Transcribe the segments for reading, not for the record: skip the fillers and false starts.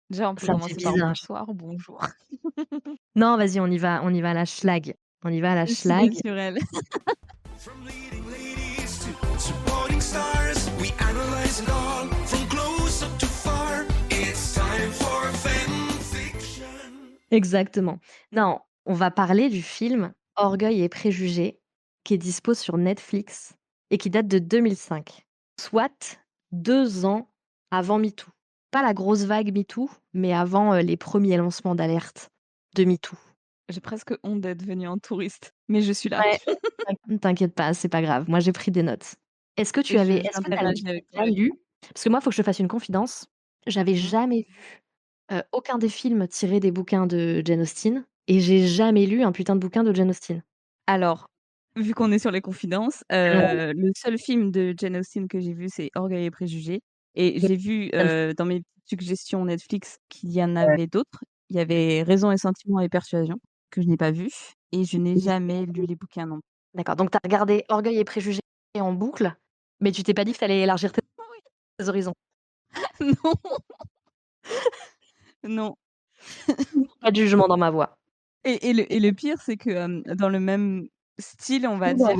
Déjà, on peut Ça me fait commencer par bizarre. bonsoir, bonjour. Non, vas-y, on y va à la schlag. On y va à la Aussi schlag. naturel. From leading ladies to supporting stars, we analyze it all from close up to far. It's time for fan fiction. Exactement. Non, on va parler du film Orgueil et préjugés, qui est dispo sur Netflix et qui date de 2005, soit 2 ans avant MeToo. Pas la grosse vague MeToo, mais avant, les premiers lancements d'alerte de MeToo. J'ai presque honte d'être venue en touriste, mais je suis là Ouais, t'inquiète pas, c'est pas grave. Moi, j'ai pris des notes. et je Est-ce que tu as j'interagis avec toi. déjà lu parce que moi, il faut que je te fasse une confidence, j'avais Mmh. jamais vu, aucun des films tirés des bouquins de Jane Austen et j'ai jamais lu un putain de bouquin de Jane Austen. Alors, vu qu'on est sur les confidences, Ouais, le seul film de Jane Austen que j'ai vu, c'est Orgueil et préjugés et mais j'ai vu, ça le dans mes petites suggestions Netflix qu'il y en ouais. avait d'autres. Il y avait Raison et sentiment et persuasion que je n'ai pas vu et je n'ai jamais lu les bouquins non D'accord, donc tu as regardé Orgueil et préjugés en boucle, mais tu t'es pas dit que tu allais élargir tes horizons? non, non. Pas de jugement dans ma voix. Et le pire, c'est que, dans le même style, on va dire, Ouais.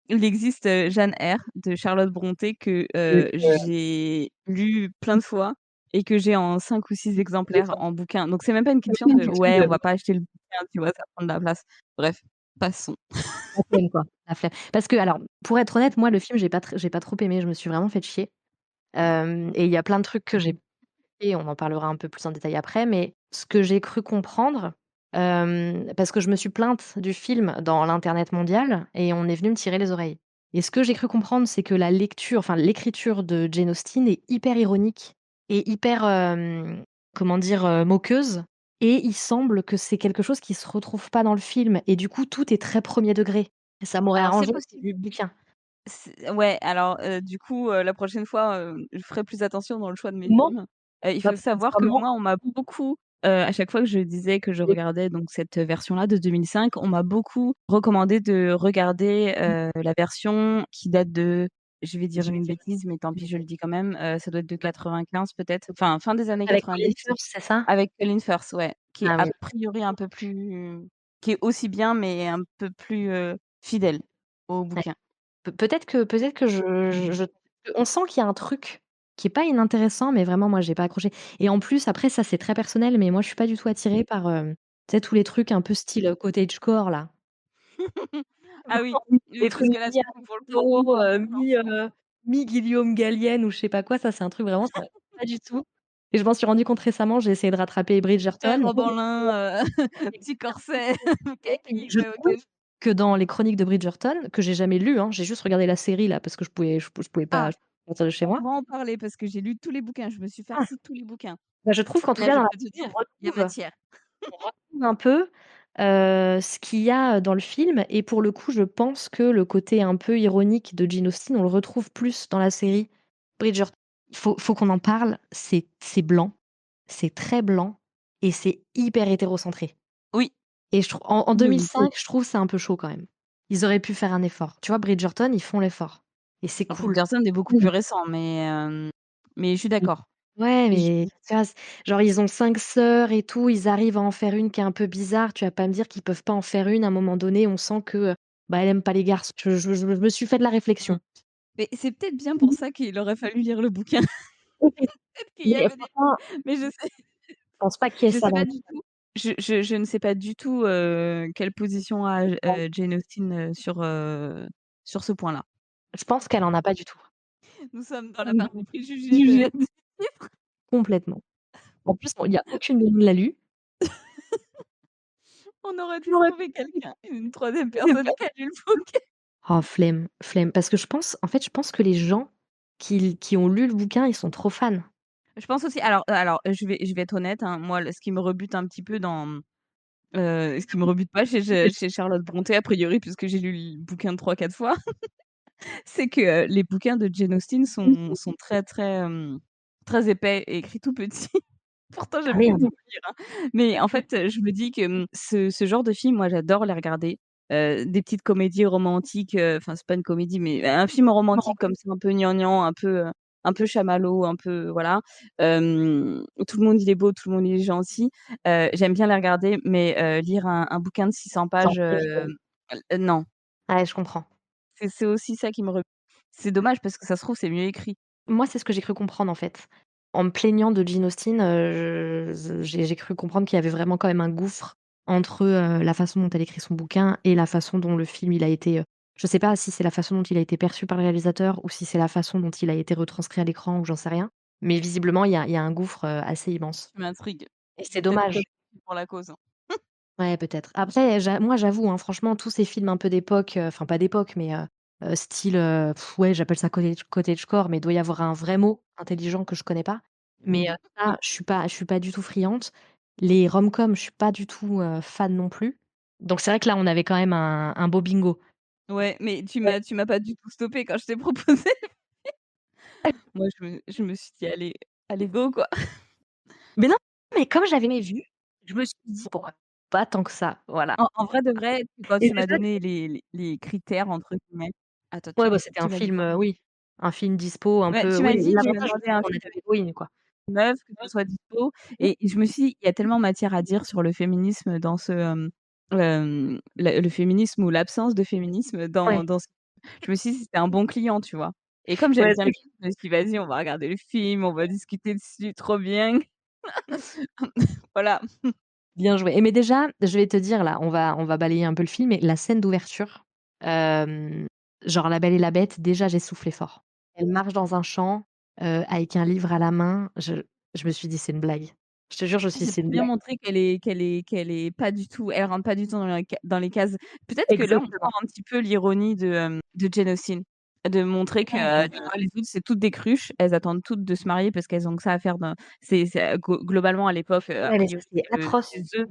il existe, Jeanne Eyre de Charlotte Brontë que, j'ai lu plein de fois et que j'ai en 5 ou 6 exemplaires en bouquin. Donc c'est même pas une question de: «Ouais, on va pas acheter le bouquin, tu vois? Ça prend de la place». Bref, passons. La flemme quoi, la flemme. Parce que alors, pour être honnête, moi le film j'ai pas trop aimé, je me suis vraiment fait chier. Et il y a plein de trucs que j'ai et on en parlera un peu plus en détail après, mais ce que j'ai cru comprendre, parce que je me suis plainte du film dans l'internet mondial et on est venu me tirer les oreilles. Et ce que j'ai cru comprendre, c'est que la lecture, enfin l'écriture de Jane Austen est hyper ironique et hyper, comment dire? Moqueuse et il semble que c'est quelque chose qui se retrouve pas dans le film et du coup tout est très premier degré et ça m'aurait Alors c'est arrangé si possible. lu le bouquin. Ouais, alors, du coup, la prochaine fois, je ferai plus attention dans le choix de mes Comment? films. Il Bah, faut savoir que comment? moi, on m'a beaucoup, à chaque fois que je disais que je regardais donc cette version-là de 2005, on m'a beaucoup recommandé de regarder, la version qui date de je vais dire Je vais une dire bêtise, mais tant une pis, je le bêtise. dis quand même, ça doit être de 95 peut-être, enfin fin des années Avec Colin 90 Firth, c'est ça? avec Colin Firth, ouais, qui est Ah a oui. priori un peu plus qui est aussi bien, mais un peu plus, fidèle au Ouais. bouquin. Peut-être que je on sent qu'il y a un truc qui est pas inintéressant, mais vraiment moi j'ai pas accroché et en plus après ça c'est très personnel, mais moi je suis pas du tout attirée par, tu sais tous les trucs un peu style, cottagecore là. Ah oui, Les parce trucs que là, c'est pour le coup, mi-ado, mi, enfant. mi-Guillaume Gallienne ou je sais pas quoi, ça c'est un truc vraiment ça pas du tout et je m'en suis rendu compte récemment, j'ai essayé de rattraper Bridgerton. Robe en lin, petit corset, kaki, Je ouais, trouve OK. que dans les chroniques de Bridgerton, que j'ai jamais lues, hein, j'ai juste regardé la série là parce que je pouvais pas Ah, sortir de chez moi. on va en parler parce que j'ai lu tous les bouquins, je me suis Ah! farci tous les bouquins. Bah, je trouve qu'en tout Là, cas je dans la peux te série dire, il y a matière. on retrouve un peu, ce qu'il y a, dans le film et pour le coup, je pense que le côté un peu ironique de Jane Austen, on le retrouve plus dans la série Bridgerton. Faut qu'on en parle, c'est blanc, c'est très blanc et c'est hyper hétérocentré. Oui, Et je trouve en oui, oui. 2005, je trouve c'est un peu chaud quand même. Ils auraient pu faire un effort. Tu vois, Bridgerton, ils font l'effort et c'est cool. Bridgerton est beaucoup Mmh. plus récent, mais je suis Mmh. d'accord. Ouais, J mais tu vois, genre ils ont 5 sœurs et tout, ils arrivent à en faire une qui est un peu bizarre. Tu vas pas me dire qu'ils peuvent pas en faire une à un moment donné, on sent que, bah, elle aime pas les garçons. Je me suis fait de la mmh, réflexion. mais c'est peut-être bien pour Mmh. ça qu'il aurait fallu lire le bouquin. Peut-être qu'il y Mais avait des franchement, mais je sais je pense pas qu'il y ait je ça sais dans pas le du film. tout je ne sais pas du tout, quelle position a, Jane Austen, sur ce point-là. Je pense qu'elle en a pas du tout. Nous sommes dans la Mmh. partie préjugés de Jugé du livre. complètement. En plus, bon, il y a aucune de nous l'a lu. On aurait dû J'aurais trouver quelqu'un, une 3e personne qui a lu le bouquin. Oh flemme, flemme, parce que je pense que les gens qui ont lu le bouquin, ils sont trop fans. Je pense aussi alors, je vais être honnête, hein, moi, le ce qui me rebute un petit peu dans, ce qui me rebute pas chez Charlotte Brontë, a priori, puisque j'ai lu le bouquin 3-4 fois, c'est que, les bouquins de Jane Austen sont très, très, très épais et écrits tout petit. Pourtant, Ah j'aime beaucoup merde! lire, hein. Mais en fait, je me dis que, ce genre de film, moi, j'adore les regarder. Des petites comédies romantiques, enfin, c'est pas une comédie, mais un film romantique comme ça, un peu gnangnan, un peu, un peu chamallow, un peu voilà. Tout le monde il est beau, tout le monde il est gentil. J'aime bien les regarder, mais lire un bouquin de 600 Sans pages, plus, non. ouais, je comprends. C'est aussi ça qui me rebute. C'est dommage parce que ça se trouve, c'est mieux écrit. Moi, c'est ce que j'ai cru comprendre, en fait. En me plaignant de Jane Austen, j'ai cru comprendre qu'il y avait vraiment quand même un gouffre entre, la façon dont elle écrit son bouquin et la façon dont le film il a été, je sais pas si c'est la façon dont il a été perçu par le réalisateur ou si c'est la façon dont il a été retranscrit à l'écran ou j'en sais rien. Mais visiblement, il y a un gouffre, assez immense Tu m'intrigues. et c'est Peut-être dommage. pour la cause, hein. Ouais, peut-être. Après, moi, j'avoue, hein, franchement, tous ces films un peu d'époque, enfin pas d'époque, mais style, ouais, j'appelle ça cottagecore, mais il doit y avoir un vrai mot intelligent que je connais pas. Mais ça, je suis pas du tout friande. Les rom-coms, je suis pas du tout, fan non plus. Donc c'est vrai que là, on avait quand même un beau bingo. Ouais, mais Ouais. tu m'as pas du tout stoppé quand je t'ai proposé. Moi, je me suis dit: «Allez, allez go, quoi». Mais non, mais comme j'avais jamais vu, je me suis dit: «Bon, pas tant que ça», voilà. En vrai de vrai, quand Et tu c'est m'as ça donné les «critères» entre guillemets. Attends, ouais, bah, c'était tu un m'as dit film, quoi? oui, un film dispo un Ouais, peu tu oui, m'as dit: «Tu m'as l'avantage, demandé c'est un qu'on a film vu l'héroïne, quoi. meuf, que ce soit dispo et je me suis dit: «Il y a tellement matière à dire sur le féminisme dans ce, le féminisme ou l'absence de féminisme Ouais. dans ce». Je me suis dit: «C'était un bon client», tu vois? Et comme j'aime Ouais, bien le film, je me suis dit: «Vas-y, on va regarder le film, on va discuter dessus, trop bien». Voilà. bien joué. Et mais déjà, je vais te dire là, on va balayer un peu le film, mais la scène d'ouverture, hem, genre La Belle et la Bête, déjà j'ai soufflé fort. Elle marche dans un champ, avec un livre à la main, je me suis dit: «C'est une blague». Je te jure, je me suis dit: C'est «C'est pour une bien blague». montrer qu'elle est pas du tout elle rentre pas du tout dans les cases. Peut-être que là, on Exactement. sent un petit peu l'ironie de Jane Austen, de montrer que, Ouais. tu vois, les autres, c'est toutes des cruches. Elles attendent toutes de se marier parce qu'elles ont que ça à faire dans c'est globalement à l'époque, a Ouais, mais ça, priori, c'est chez atroce. eux,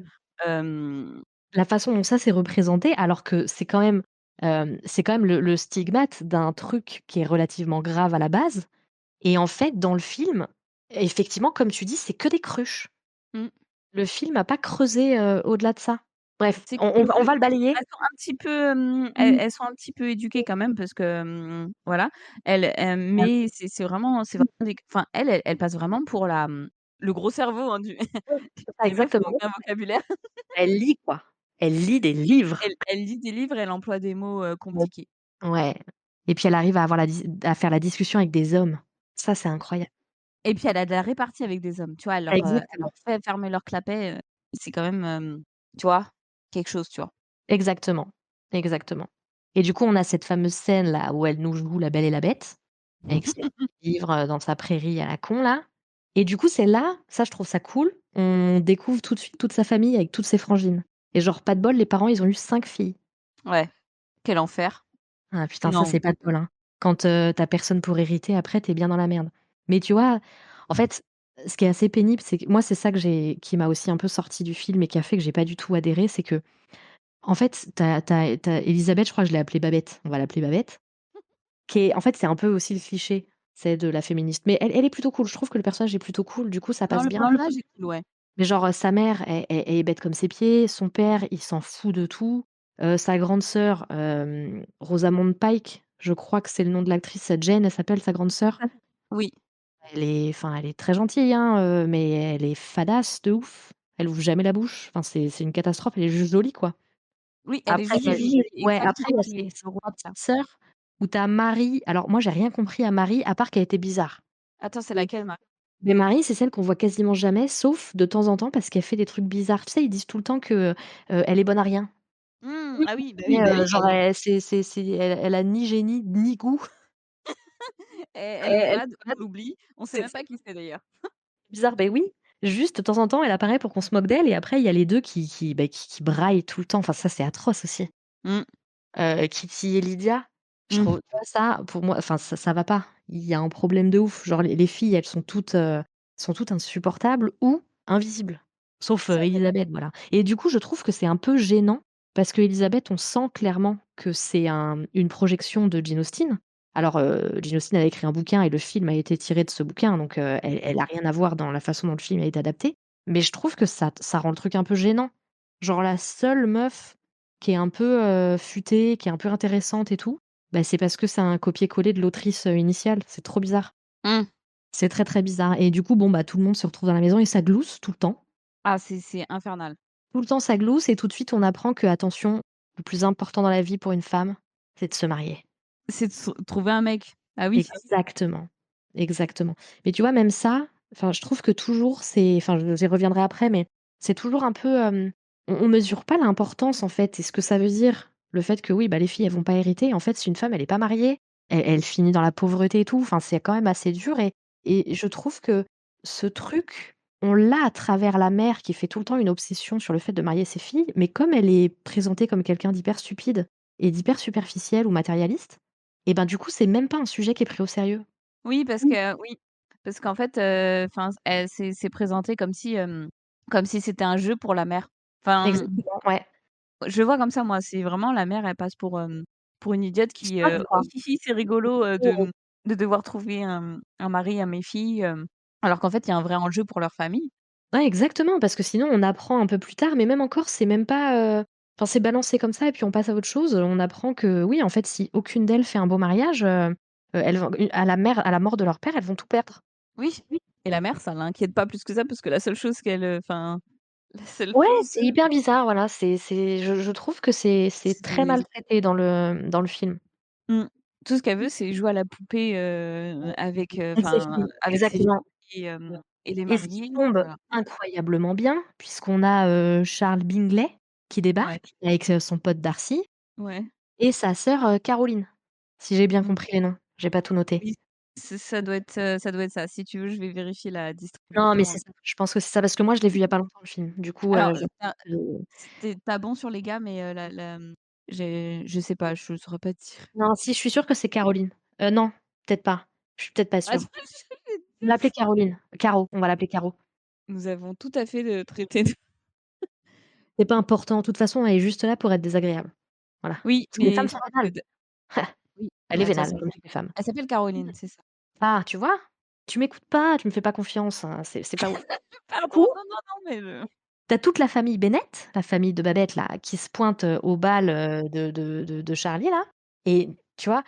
hem, La façon dont ça c'est représenté, alors que c'est quand même le stigmate d'un truc qui est relativement grave à la base. Et en fait, dans le film, effectivement, comme tu dis, c'est que des cruches. mmh, Le film a pas creusé, au-delà de ça. Bref, c'est on va le balayer. elles sont un petit peu, Mmh. elles sont un petit peu éduquées quand même parce que, voilà, elles, Ah mais c'est oui, vraiment des enfin, elles passent vraiment pour la, le gros cerveau, hein, du oui, c'est ça les meufs qui ont exactement. aucun vocabulaire. Elle lit quoi. Elle lit des livres. Elle lit des livres, elle emploie des mots, Ouais. compliqués. Ouais, et puis elle arrive à avoir à faire la discussion avec des hommes. Ça, c'est incroyable. Et puis elle a de la répartie avec des hommes, tu vois? Elle leur Exactement, fait fermer leur clapet, c'est quand même, tu vois? Quelque chose, tu vois? exactement, exactement. Et du coup, on a cette fameuse scène là où elle nous joue La Belle et la Bête, avec ses livres, dans sa prairie à la con là. Et du coup, c'est là, ça je trouve ça cool, on découvre tout de suite toute sa famille avec toutes ses frangines. Et genre pas de bol, les parents, ils ont eu 5 filles. Ouais, quel enfer. Ah putain, ça Non. c'est pas de bol, hein. Quand, tu personne pour hériter, après tu es bien dans la merde. Mais tu vois, en fait, ce qui est assez pénible, c'est que moi, c'est ça qui m'a aussi un peu sortie du film et qui a fait que j'ai pas du tout adhéré, c'est qu'en fait, tu as Élisabeth, je crois que je l'ai appelée Babette, on va l'appeler Babette, qui est en fait, c'est un peu aussi le cliché, c'est de la féministe. Mais elle est plutôt cool, je trouve que le personnage est plutôt cool, du coup ça Non, passe le bien. personnage est cool, ouais. Mais genre, sa mère, elle est bête comme ses pieds, son père, il s'en fout de tout, sa grande sœur, Rosamund Pike, je crois que c'est le nom de l'actrice, Jane, elle s'appelle sa grande sœur. Oui, Elle est très gentille, hein, mais elle est fadasse de ouf. Elle ouvre jamais la bouche, enfin c'est une catastrophe, elle est juste jolie, quoi. oui, elle est Après juste il y a jolie, ouais, après il exactement y a qui est ses ce rôle 3 là. petites sœurs où tu as Marie, alors moi j'ai rien compris à Marie à part qu'elle était bizarre. Attends, c'est Mais laquelle, Marie? mais Marie, c'est celle qu'on voit quasiment jamais, sauf de temps en temps parce qu'elle fait des trucs bizarres. Tu sais, ils disent tout le temps que, elle est bonne à rien. Mmh, Oui. ah oui, bah Mais, oui, bah oui. genre elle a ni génie, ni goût. Elle est Elle fade, on l'oublie, on sait même c'est pas qui c'est d'ailleurs. bizarre, beh oui. Juste de temps en temps, elle apparaît pour qu'on se moque d'elle et après il y a les 2 qui braillent tout le temps. Enfin ça, c'est atroce aussi. Mmh, Kitty et Lydia, je trouve, mmh, tu vois, ça, pour moi, enfin ça va pas. Il y a un problème de ouf. Genre les filles, elles sont toutes insupportables ou invisibles. Sauf, c'est vrai. Élisabeth, voilà. Et du coup, je trouve que c'est un peu gênant parce qu'Élisabeth, on sent clairement que c'est une projection de Jane Austen. Alors, Jane Austen, elle a écrit un bouquin et le film a été tiré de ce bouquin, donc, elle a rien à voir dans la façon dont le film a été adapté. Mais je trouve que ça rend le truc un peu gênant. Genre la seule meuf qui est un peu, futée, qui est un peu intéressante et tout, bah, c'est parce que c'est un copier-coller de l'autrice, initiale. C'est trop bizarre. Mmh. C'est très, très bizarre et du coup, bon, bah, tout le monde se retrouve dans la maison et ça glousse tout le temps. Ah, c'est infernal. Tout le temps, ça glousse et tout de suite, on apprend que, attention, le plus important dans la vie pour une femme, c'est de se marier. C'est de trouver un mec. Ah oui. Exactement, exactement. Mais tu vois, même ça, enfin, je trouve que toujours c'est enfin, je j'y reviendrai après, mais c'est toujours un peu, on mesure pas l'importance, en fait et ce que ça veut dire. Le fait que oui, bah, les filles, elles vont pas hériter. En fait, si une femme, elle est pas mariée, elle finit dans la pauvreté et tout. Enfin, c'est quand même assez dur et je trouve que ce truc, on l'a à travers la mère qui fait tout le temps une obsession sur le fait de marier ses filles, mais comme elle est présentée comme quelqu'un d'hyper stupide et d'hyper superficiel ou matérialiste et ben, du coup, c'est même pas un sujet qui est pris au sérieux. Oui, parce que oui, parce qu'en fait, enfin, elle c'est présenté comme si c'était un jeu pour la mère. Enfin, Exactement, ouais. je vois comme ça moi, c'est vraiment la mère, elle passe pour une idiote C'est qui, ça, je «Oh crois. hi hi, c'est rigolo, Mmh. de devoir trouver un mari à mes filles», alors qu'en fait, il y a un vrai enjeu pour leur famille. Ouais, exactement, parce que sinon on apprend un peu plus tard, mais même encore, c'est même pas, enfin, c'est balancé comme ça et puis on passe à autre chose. On apprend que oui, en fait, si aucune d'elles fait un beau mariage, elles vont à la mort de leur père, elles vont tout perdre. Oui, et la mère, ça l'inquiète pas plus que ça parce que la seule chose qu'elle, enfin, la seule Ouais, chose c'est hyper bizarre, voilà, c'est je trouve que c'est très c'est mal traité dans le film. mmh, tout ce qu'elle veut, c'est jouer à la poupée, avec, Avec ses enfin, filles, avec ses exactement. filles et les Et ce qui marier, tombe voilà. incroyablement bien, puisqu'on a, Charles Bingley qui Ouais, débarque avec, son pote Darcy ouais. et sa sœur, Caroline, si j'ai bien compris les noms. J'ai pas tout noté. Oui, ça doit être ça. Si tu veux, je vais vérifier la Non, mais distribution. c'est ça, je pense que c'est ça parce que moi je l'ai vu il y a pas longtemps le film. Du coup, Alors, je tu as bon sur les gars, mais je sais pas, je saurais pas te dire. non, si, je suis sûre que c'est Caroline. Non, peut-être pas. Je suis peut-être pas Ah, sûre. On va l'appeler Caroline. Caro, on va l'appeler Caro. nous avons tout à fait, traité de C'est pas important, de toute façon, elle est juste là pour être désagréable. Voilà. oui, Parce que les mais femmes je sont crois que vénales. d oui, Elle est bah, de toute vénale, façon, comme toutes les femmes. elle s'appelle Caroline, c'est ça. Ah, tu vois? Tu m'écoutes pas, tu me fais pas confiance, hein, c'est pas ouf. Du Pardon, coup, non, non, non, mais tu as toute la famille Bennett, la famille de Babette là, qui se pointe, au bal, de Charlie là et tu vois?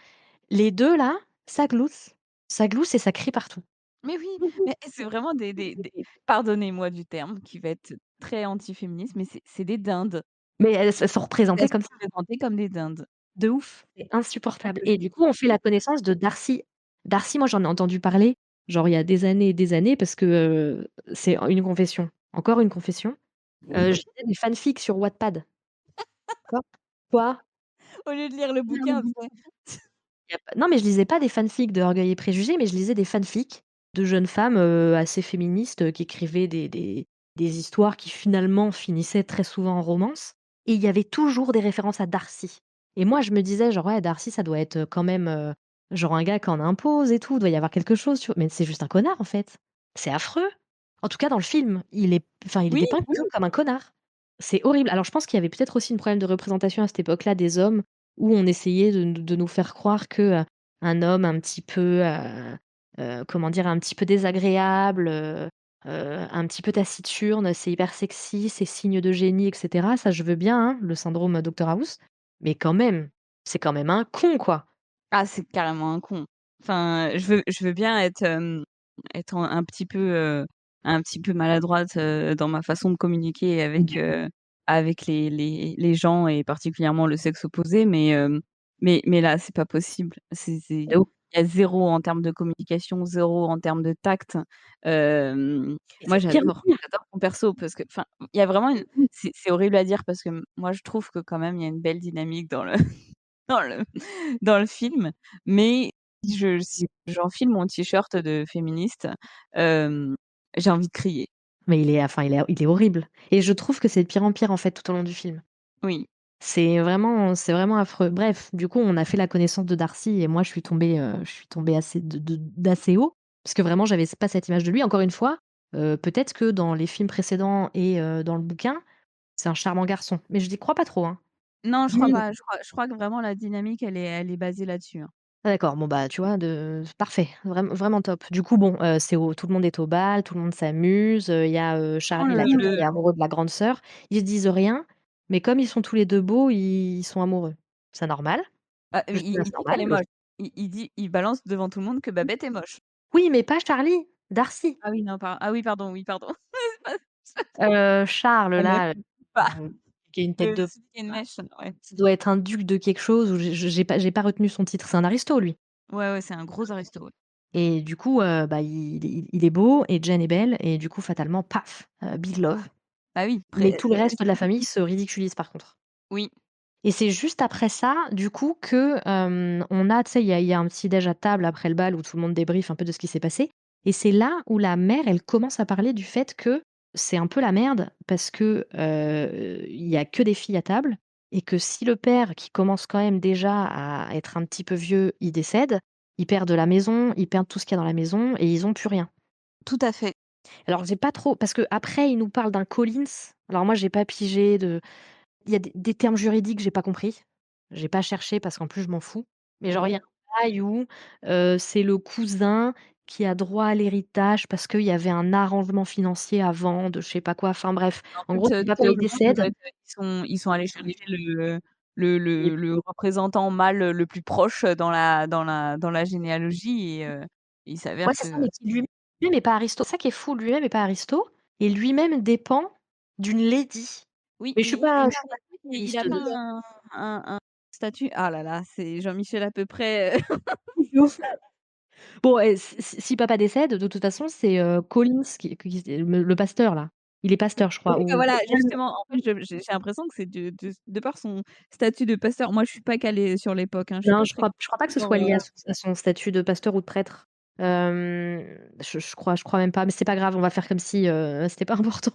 Les 2 là, ça glousse et ça crie partout. mais oui, mais c'est vraiment des pardonnez-moi du terme qui va être très antiféministe, mais c'est des dindes. Mais elles sont Elles représentées sont comme ça, présentées comme des dindes. de ouf, c'est insupportable et du coup, on fait la connaissance de Darcy. Darcy, moi, j'en ai entendu parler, genre il y a des années et des années parce que, c'est une confession, encore une confession, je lisais des fanfics sur Wattpad. D'accord? Quoi? Au lieu de lire le bouquin, tu sais? Y a pas non, mais je lisais pas des fanfics de Orgueil et Préjugés, mais je lisais des fanfics de jeunes femmes, assez féministes, qui écrivaient des histoires qui finalement finissaient très souvent en romance et il y avait toujours des références à Darcy et moi je me disais genre: «Ouais, Darcy ça doit être, quand même, genre un gars qui en impose et tout, doit y avoir quelque chose», tu vois? Mais c'est juste un connard en fait. C'est affreux. En tout cas dans le film, il est Oui, dépeint oui, comme un connard. C'est horrible. Alors je pense qu'il y avait peut-être aussi une problème de représentation à cette époque-là des hommes où on essayait de nous faire croire que, un homme un petit peu, comment dire? Un petit peu désagréable, un petit peu taciturne, c'est hyper sexy, c'est signe de génie et cetera. Ça, je veux bien, hein, le syndrome Docteur House, mais quand même, c'est quand même un con, quoi. ah, c'est carrément un con. Enfin, je veux bien être, être un petit peu maladroite, dans ma façon de communiquer avec les gens et particulièrement le sexe opposé, mais là, c'est pas possible. De ouf. Il y a zéro en termes de communication, zéro en termes de tact. Et Moi, c'est pire j'adore ton perso parce que enfin, il y a vraiment une c'est horrible à dire parce que moi, je trouve que quand même il y a une belle dynamique dans le dans le dans le film, mais si j'enfile mon t-shirt de féministe, hem, j'ai envie de crier. mais il est horrible et je trouve que c'est de pire en pire, en fait, tout au long du film. Oui. C'est vraiment affreux. Bref, du coup, on a fait la connaissance de Darcy et moi, je suis tombée assez d'assez haut, parce que vraiment, j'avais pas cette image de lui. Encore une fois, peut-être que dans les films précédents et dans le bouquin, c'est un charmant garçon, mais je n'y crois pas trop, hein. Non, je crois Mmh. pas. Je crois que vraiment la dynamique, elle est basée là-dessus, hein. Ah d'accord, bon, bah, tu vois, parfait, vraiment top. Du coup, bon, tout le monde est au bal, tout le monde s'amuse, il y a, Non, Charlie là qui le est amoureux de la grande sœur. Ils se disent rien, mais comme ils sont tous les 2 beaux, ils sont amoureux. C'est normal, ah, jusque-là, il c'est dit qu'elle normal, est moche. logique. Il balance devant tout le monde que Babette est moche. Oui, mais pas Charlie, Darcy. Ah oui, non, ah oui, pardon, oui, pardon. Charles La meuf là, qui bouge pas, qui a une tête de celui qui a une mèche, ouais. ça doit être un duc de quelque chose ou j'ai pas retenu son titre. C'est un aristo lui Ouais, ouais, c'est un gros aristo, ouais. et du coup, bah, il est beau et Jane est belle et du coup fatalement paf, big love. Bah oui, Mais après, tout le reste de la famille se ridiculise par contre. oui, Et c'est juste après ça, du coup, que, on a tu sais, il y a un petit déj à table après le bal où tout le monde débriefe un peu de ce qui s'est passé et c'est là où la mère, elle commence à parler du fait que c'est un peu la merde parce que, il y a que des filles à table et que si le père, qui commence quand même déjà à être un petit peu vieux, il décède, ils perdent la maison, ils perdent tout ce qu'il y a dans la maison et ils ont plus rien. tout à fait. Alors j'ai pas trop parce qu'après il nous parle d'un Collins, alors moi j'ai pas pigé de il y a des termes juridiques, j'ai pas compris. J'ai pas cherché parce qu'en plus je m'en fous. Mais genre il y a un bail où, c'est le cousin qui a droit à l'héritage parce qu'il y avait un arrangement financier avant de je sais pas quoi, enfin bref. En En gros, fait, si tout papa il simplement, ça décède, doit être, ils sont allés chercher le il est le le représentant mâle, le plus proche, dans la généalogie et il ouais s'avère c'est ça, que mais qui lui-même est pas aristo. C'est ça qui est fou, lui-même est pas aristo et lui-même dépend d'une lady. oui, Mais je mais suis il pas il je suis pas il a spécialiste pas de un statut, ah là là, c'est Jean-Michel à peu près, bon et si papa décède, de toute façon, c'est, Collins qui le pasteur là. Il est pasteur, je oui, crois bah, ou voilà, justement, en fait, j'ai l'impression que c'est de par son statut de pasteur. Moi, je suis pas calée sur l'époque, hein, je suis non, pas je très crois je crois pas que ce sur, soit lié à son statut de pasteur ou de prêtre. Je crois même pas, mais c'est pas grave, on va faire comme si, c'était pas important.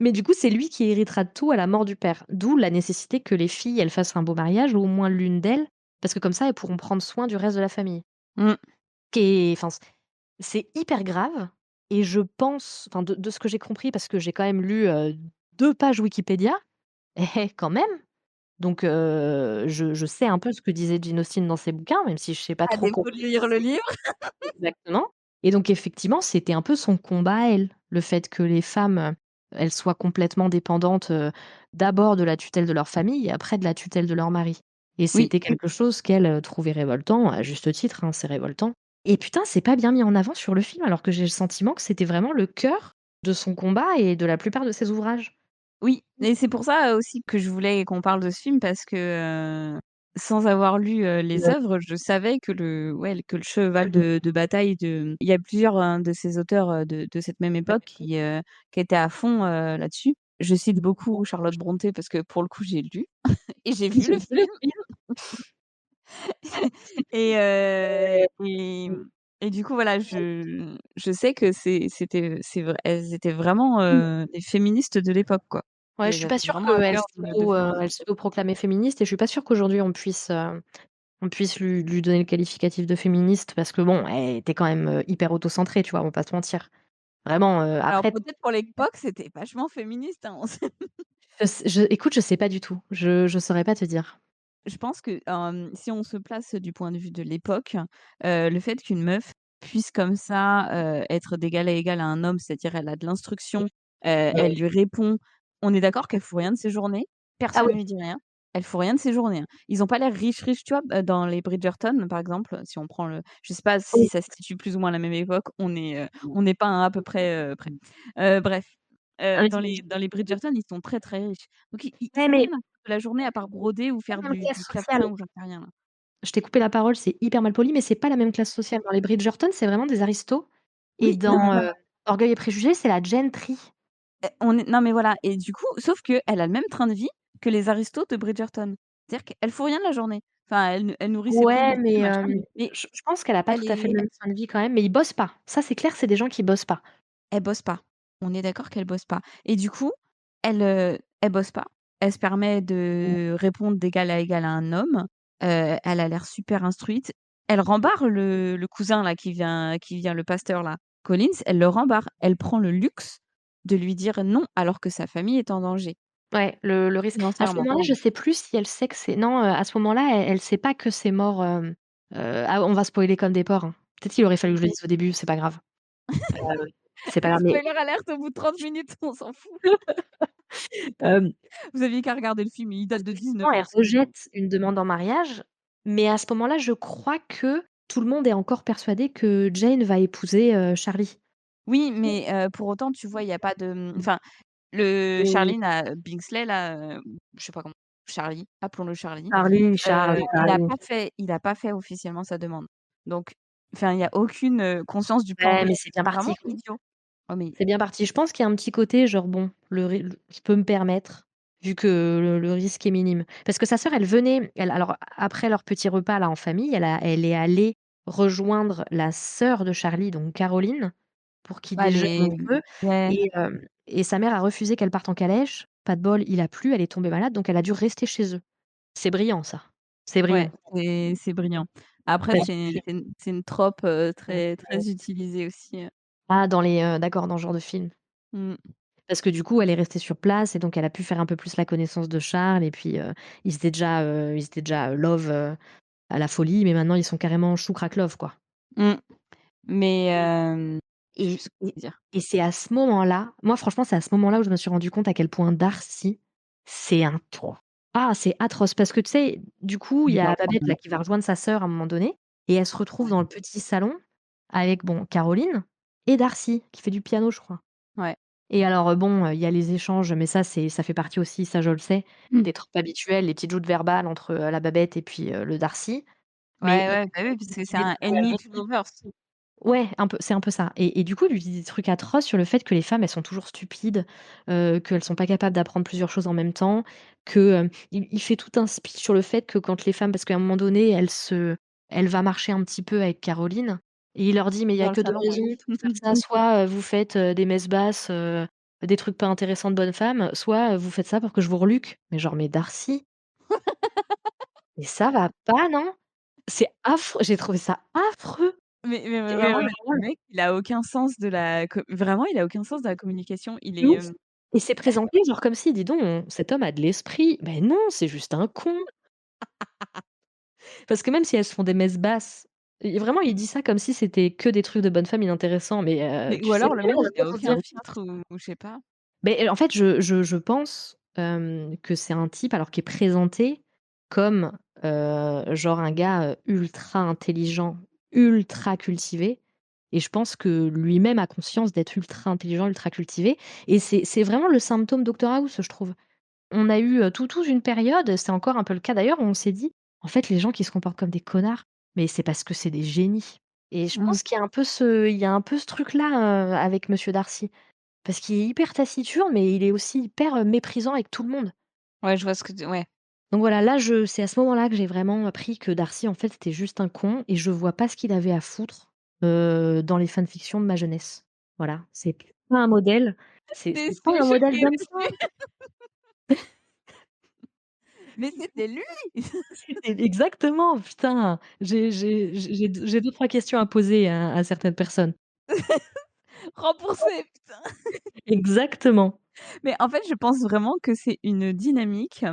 Mais du coup, c'est lui qui héritera de tout à la mort du père. D'où la nécessité que les filles, elles fassent un beau mariage ou au moins l'une d'elles, parce que comme ça, elles pourront prendre soin du reste de la famille. mmh, Qui est enfin, c'est hyper grave et je pense, enfin de ce que j'ai compris parce que j'ai quand même lu, 2 pages Wikipédia, eh, quand même! Donc je sais un peu ce que disait Jane Austen dans ses bouquins, même si je sais pas à trop défaut de lire le livre. exactement et donc effectivement, c'était un peu son combat à elle, le fait que les femmes, elles soient complètement dépendantes, d'abord de la tutelle de leur famille et après de la tutelle de leur mari et Oui. c'était quelque chose qu'elle, trouvait révoltant, à juste titre, hein, c'est révoltant et putain, c'est pas bien mis en avant sur le film alors que j'ai le sentiment que c'était vraiment le cœur de son combat et de la plupart de ses ouvrages. Oui, et c'est pour ça, aussi que je voulais qu'on parle de ce film parce que, sans avoir lu, les Ouais. œuvres, je savais que le cheval de bataille il y a plusieurs, de ces auteurs, de cette même époque qui étaient à fond, là-dessus. Je cite beaucoup Charlotte Brontë parce que pour le coup, j'ai lu et j'ai vu le film et du coup, voilà, je sais que c'est vrai, elles étaient vraiment, des féministes de l'époque, quoi. Ouais, je Et elles suis pas avaient sûre vraiment à qu'elle cœur de faire un elle s'auto-proclamait féministe et je suis pas sûre qu'aujourd'hui on puisse lui donner le qualificatif de féministe parce que bon, elle était quand même, hyper auto-centrée, tu vois? On va pas se mentir. Vraiment, alors après peut-être pour l'époque, c'était vachement féministe, hein, on sait écoute, je sais pas du tout. Je saurais pas te dire. je pense que, si on se place du point de vue de l'époque, le fait qu'une meuf puisse comme ça, être d'égal à égal à un homme, c'est-à-dire elle a de l'instruction, elle lui répond. On est d'accord qu'elle fout rien de ses journées, Ah personne oui, lui dit rien, elle fout rien de ses journées, hein. Ils ont pas l'air riches, tu vois? Dans les Bridgerton, par exemple, si on prend je sais pas si oui. ça se situe plus ou moins à la même époque, on n'est pas, à peu près, près. Bref, Ah mais dans les Bridgerton, ils sont très, très riches. Donc ils ouais, font mais rien de la journée à part broder ou pas faire la même classe du sociale. clavecin ou j'en sais rien là. Je t'ai coupé la parole, c'est hyper mal poli, mais c'est pas la même classe sociale. Dans les Bridgerton, c'est vraiment des aristos et Oui, non mais dans, voilà, Orgueil et préjugés, c'est la gentry. on est non mais voilà et du coup, sauf qu'elle a le même train de vie que les aristos de Bridgerton. C'est-à-dire qu'elle fout rien de la journée. Enfin, elle nourrit ses Ouais, petits-enfants, mais machin, mais je pense qu'elle a pas elle tout à fait est le même train de vie quand même, mais ils bossent pas. Ça, c'est clair, c'est des gens qui bossent pas. elle bosse pas. On est d'accord qu'elle bosse pas et du coup, elle bosse pas. Elle se permet Mmh. de répondre d'égal à égal à un homme. Elle a l'air super instruite. Elle rembarre le cousin là qui vient, le pasteur là, Collins, elle le rembarre. Elle prend le luxe de lui dire non alors que sa famille est en danger, Ouais, le risque. À ce financièrement. moment-là, je sais plus si elle sait que c'est non, à ce moment-là, elle sait pas que c'est mort, ah, on va spoiler comme des porcs, hein. Peut-être qu'il aurait fallu que je le dise au début, c'est pas grave. Heu, c'est pas grave, mais Spoiler alert au bout de 30 minutes, on s'en fout. hem, Vous aviez qu'à regarder le film, il date de effectivement, 19 elle ans, c'est bon. rejette une demande en mariage, mais à ce moment-là, je crois que tout le monde est encore persuadé que Jane va épouser, Charlie. Oui, mais pour autant, tu vois, il y a pas de, enfin, le Oui. Charlie là, Bingsley là, je sais pas comment, Charlie, appelons-le Charlie, Charlie, Charles, Charlie. il a pas fait officiellement sa demande. Donc enfin, il y a aucune, conscience du plan Ouais, B. mais c'est bien C'est parti, vraiment quoi. idiot. Oh mais C'est bien parti. Je pense qu'il y a un petit côté genre bon, le je peux me permettre, vu que le risque est minime. Parce que sa sœur, elle venait elle alors après leur petit repas là en famille, elle est allée rejoindre la sœur de Charlie, donc Caroline, pour qu'ils ouais, déjeunent les avec eux ouais, et sa mère a refusé qu'elle parte en calèche. Pas de bol, il a plu, elle est tombée malade, donc elle a dû rester chez eux. C'est brillant ça. C'est ouais, brillant. c'est brillant. Après Parce que c'est une trope, très très utilisée aussi, ah dans les, d'accord, dans ce genre de film. mmh. Parce que du coup, elle est restée sur place et donc elle a pu faire un peu plus la connaissance de Charles et puis, ils étaient déjà, love, à la folie, mais maintenant ils sont carrément chou crack love, quoi. Mmh. Mais je Et sais et pas dire. et c'est à ce moment-là, moi franchement, c'est à ce moment-là où je me suis rendu compte à quel point Darcy, c'est un tro c'est atroce parce que tu sais, du coup, il y a Babette là qui va rejoindre sa sœur à un moment donné et elle se retrouve Ouais. dans le petit salon avec bon, Caroline et Darcy qui fait du piano, je crois. Ouais. Et alors, bon, il y a les échanges, mais ça fait partie aussi, ça je le sais, Mmh. des tropes habituelles, les petites joutes verbales entre, la Babette et puis, le Darcy. Mais Ouais, il ouais, bah, oui, il parce que dit c'est des un trucs enemies to lovers. ouais, un peu, c'est un peu ça et du coup, il lui dit des trucs atroces sur le fait que les femmes, elles sont toujours stupides, qu'elles sont pas capables d'apprendre plusieurs choses en même temps, que, il fait tout un speech sur le fait que quand les femmes parce qu'à un moment donné, elle va marcher un petit peu avec Caroline et il leur dit: «Mais il y a Dans le que 2 salon, ouais. raisons pour faire ça, soit, vous faites, des messes basses, des trucs pas intéressants de bonnes femmes, soit, vous faites ça pour que je vous reluque». Mais genre, mais Darcy, mais ça va pas, non? C'est affreux, j'ai trouvé ça affreux Mais et vraiment le mec, il a aucun sens de la vraiment, il a aucun sens de la communication. Il de est, ouf et c'est présenté genre comme si: «Dis donc, cet homme a de l'esprit». Mais non, c'est juste un con. Parce que même si elles se font des messes basses, et vraiment il dit ça comme si c'était que des trucs de bonne femme inintéressants, mais mais ou tu sais alors le très mec, bien de il quoi a faut aucun dire filtre ou je sais pas. mais en fait, je pense, que c'est un type alors qui est présenté comme, genre un gars, ultra intelligent, ultra cultivé et je pense que lui-même a conscience d'être ultra intelligent, ultra cultivé et c'est vraiment le symptôme Doctor House, je trouve. On a eu, toute une période, c'est encore un peu le cas d'ailleurs, où on s'est dit: «En fait, les gens qui se comportent comme des connards, mais c'est parce que c'est des génies» et je Mmh. pense qu'il y a un peu ce truc-là, avec Monsieur Darcy. Parce qu'il est hyper taciturne, mais il est aussi hyper, méprisant avec tout le monde. Ouais, je vois ce que tu ouais. Donc voilà, là, je c'est à ce moment-là que j'ai vraiment appris que Darcy, en fait, c'était juste un con et je vois pas ce qu'il avait à foutre, dans les fanfictions de ma jeunesse. Voilà, c'est pas un modèle, c'est pas Déçue, un modèle choquée, d'homme déçue. sain. Mais c'était lui! C'était exactement, putain, j'ai 2-3 questions à poser à certaines personnes. Remboursé, putain. Exactement. Mais en fait, je pense vraiment que c'est une dynamique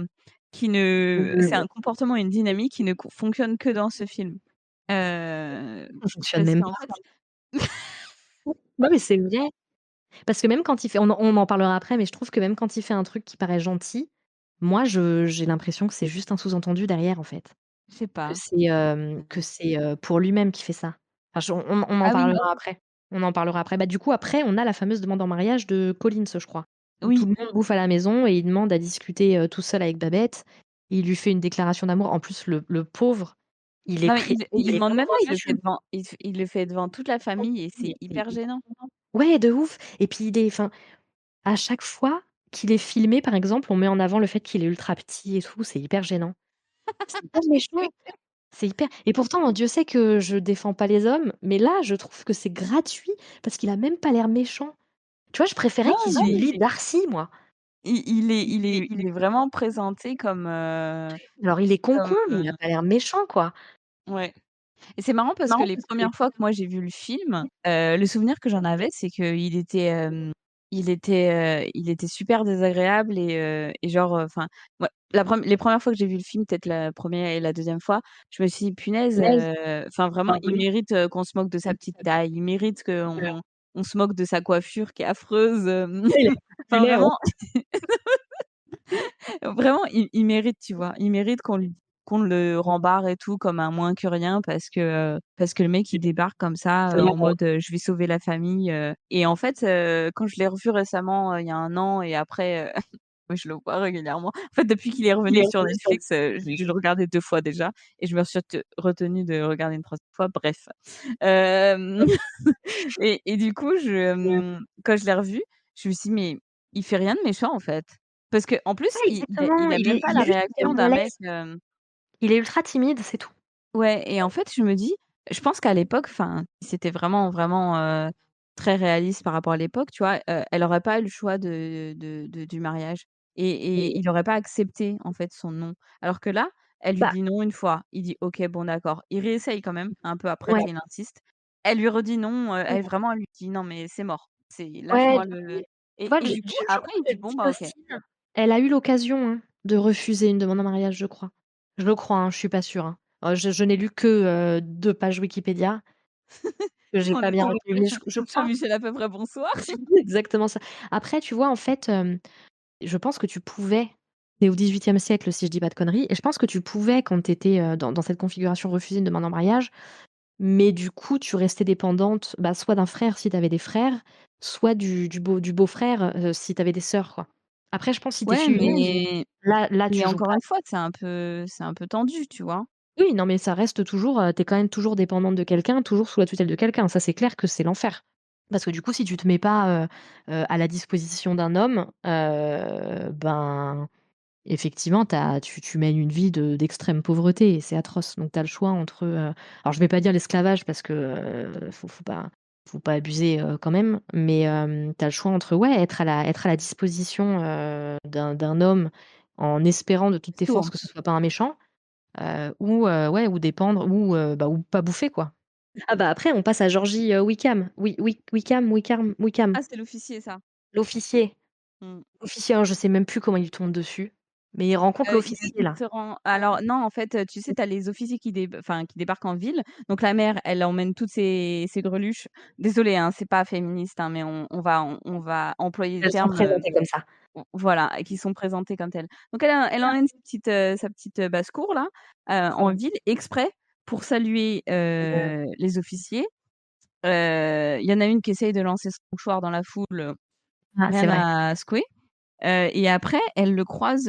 qui ne c'est un comportement et une dynamique qui ne fonctionne que dans ce film. Ça fonctionne Parce même qu'en pas. fait Non, mais c'est vrai. Parce que même quand il fait on en parlera après, mais je trouve que même quand il fait un truc qui paraît gentil, moi j'ai l'impression que c'est juste un sous-entendu derrière, en fait. je sais pas. Que c'est, pour lui-même qu'il fait ça. Enfin je on en Ah oui, parlera après. On en parlera après. Bah, du coup, après, on a la fameuse demande en mariage de Collins, je crois, où tout oui. le monde bouffe à la maison et il demande à discuter, tout seul avec Babette. Il lui fait une déclaration d'amour. En plus, le pauvre, il est Non mais pressé, il il est demande même vraiment pas, vieux. il le fait devant toute la famille et c'est hyper gênant. Ouais, de ouf et puis il est enfin, à chaque fois qu'il est filmé, par exemple, on met en avant le fait qu'il est ultra petit et tout, c'est hyper gênant. C'est hyper méchant, c'est hyper et pourtant, Dieu sait que je défends pas les hommes, mais là, je trouve que c'est gratuit parce qu'il a même pas l'air méchant. Tu vois, je préférais Non, qu'ils mais humilie Darcy, moi. il est vraiment présenté comme, Alors il est concon, comme, mais il a pas l'air méchant, quoi. ouais. Et c'est marrant parce que Marrant les parce que premières fois que moi j'ai vu le film, le souvenir que j'en avais, c'est qu'il était, il était super désagréable et genre, enfin, ouais, les premières fois que j'ai vu le film, peut-être la première et la deuxième fois, je me suis dit: «Punaise, punaise, enfin vraiment, enfin il oui. mérite, qu'on se moque de sa petite taille, il mérite qu'on se moque de sa coiffure qui est affreuse», Il a enfin l'air vraiment vraiment il mérite, tu vois? Il mérite coup, on le rembarre et tout comme un moins que rien parce que le mec, il débarque comme ça, en mode, «Je vais sauver la famille», et en fait, quand je l'ai revu récemment, il y a 1 an et après, oui, je le vois régulièrement. En fait, depuis qu'il est revenu sur Netflix, je le regardais 2 fois déjà et je me suis retenue de regarder une 3e fois, bref. Hem et du coup, quand je l'ai revu, je me suis dit: «Mais il fait rien de méchant, en fait». Parce qu'en plus, Ouais, il exactement, a même pas il la est juste réaction d'un mec, malaise. Il est ultra timide, c'est tout. ouais, et en fait, je me dis, je pense qu'à l'époque, enfin, si c'était vraiment, vraiment, très réaliste par rapport à l'époque, tu vois? Elle aurait pas eu le choix du mariage et Mais il aurait pas accepté, en fait, son non. Alors que là, elle lui bah, dit non une fois, il dit: «OK, bon d'accord». Il réessaye quand même, un peu après, tu ouais, sais, il insiste. Elle lui redit non, mmh, elle vraiment, elle lui dit: «Non mais c'est mort, c'est ouais, lâche-moi le» tu vois, et du coup, je après, crois il que dit: «Bon, Jane bah, OK». Austen, elle a eu l'occasion, hein, de refuser une demande en mariage, je crois. Je le crois, hein, je suis pas sûre, hein. Je n'ai lu que, 2 pages Wikipédia, que j'ai On pas est bien tous retenues, mais je crois. Jean-Michel à peu près bonsoir. C'est exactement ça. Après, tu vois, en fait, je pense que tu pouvais tu es au XVIIIe siècle, si je dis pas de conneries, et je pense que tu pouvais, quand tu étais, dans cette configuration, refuser une demande en mariage, mais du coup, tu restais dépendante, bah, soit d'un frère si tu avais des frères, soit du beau-frère, si tu avais des sœurs, quoi. Après, je pense si tu es Ouais, fille unique, là, tu joues encore pas. une fois, c'est un peu tendu, tu vois? Oui, non, mais ça reste toujours, tu es quand même toujours dépendante de quelqu'un, toujours sous la tutelle de quelqu'un. Ça, c'est clair que c'est l'enfer. Parce que du coup, si tu te mets pas, à la disposition d'un homme, ben, effectivement, tu mènes une vie d'extrême pauvreté et c'est atroce. Donc tu as le choix entre, alors je vais pas dire l'esclavage parce que, faut pas abuser, quand même, mais tu as le choix entre, ouais, être à la disposition, d'un homme en espérant de toutes tes forces Plutôt. que ce soit pas un méchant. Ou ouais, ou dépendre ou pas bouffer, quoi. Ah bah, après on passe à Georgie, Wickham. Wickham, Ah, c'est l'officier ça. l'officier. Mmh. L'officier, alors je sais même plus comment il tombe dessus, mais il rencontre l'officier Il là. se rend alors non, en fait, tu sais, tu as les officiers qui débarquent en ville. Donc la mère, elle emmène toutes ses greluches. Désolée, hein, c'est pas féministe, hein, mais on va employer le Elles sont terme, présentées comme ça. voilà, et qui sont présentées comme telles. Donc elle emmène sa petite, basse-cour là, en Mmh. ville exprès pour saluer, Mmh. les officiers. Il y en a une qui essaye de lancer son mouchoir dans la foule, Ah, c'est rien vrai. à secouer. Et après, elle le croise,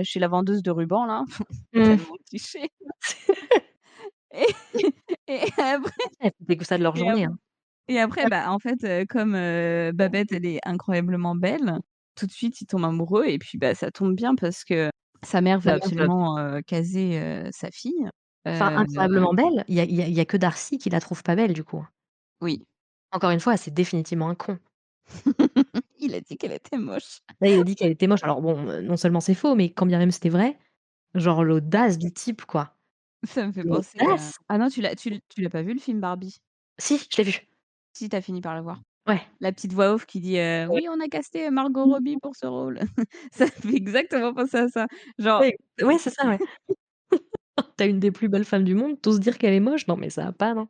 chez la vendeuse de rubans là, Mmh. tellement cliché. Et et après Elles faisaient que ça de leur et journée, hein. bah, en fait, comme, Babette, elle est incroyablement belle, tout de suite, il tombe amoureux et puis, bah, ça tombe bien parce que sa mère veut Sa mère veut absolument, caser, sa fille. enfin, Heu, incroyablement belle, il y a que Darcy qui la trouve pas belle, du coup. oui. Encore une fois, c'est définitivement un con. Il a dit qu'elle était moche. Là, il a dit qu'elle était moche. Alors bon, non seulement c'est faux, mais quand bien même c'était vrai, genre l'audace du type, quoi. Ça me fait penser à L'audace! ah non, tu l'as pas vu le film Barbie? Si, je l'ai vu. Si, tu as fini par le voir. Ouais. La petite voix off qui dit, Ouais. «Oui, on a casté Margot Robbie pour ce rôle». Ça me fait exactement penser à ça. Genre Ouais, ouais, c'est ça, ouais. Tu as une des plus belles femmes du monde, tu oses dire qu'elle est moche? Non, mais ça va pas, non.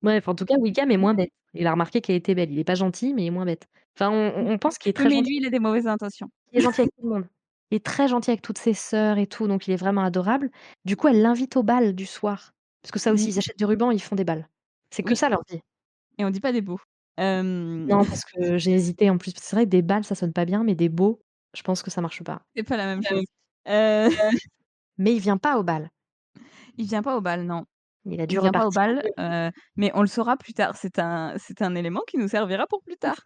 Bref, en tout cas, Wickham est moins bête. Il a remarqué qu'elle était belle. Il est pas gentil, mais il est moins bête. Enfin, on pense qu'il est oui, très mais gentil. lui, il a des mauvaises intentions. Il est gentil avec tout le monde. Il est très gentil avec toutes ses sœurs et tout, donc il est vraiment adorable. Du coup, elle l'invite au bal du soir. Parce que ça aussi, Mmh, ils achètent des rubans, ils font des bals. C'est que oui, ça leur vie. et on dit pas des beaux. Non, parce que j'ai hésité en plus, parce que c'est vrai que des bals, ça sonne pas bien, mais des beaux, je pense que ça marche pas. C'est pas la même chose. Heu, Mais il vient pas au bal. il vient pas au bal, non. Il a dû Il vient pas au repartir. bal, mais on le saura plus tard. C'est un élément qui nous servira pour plus tard.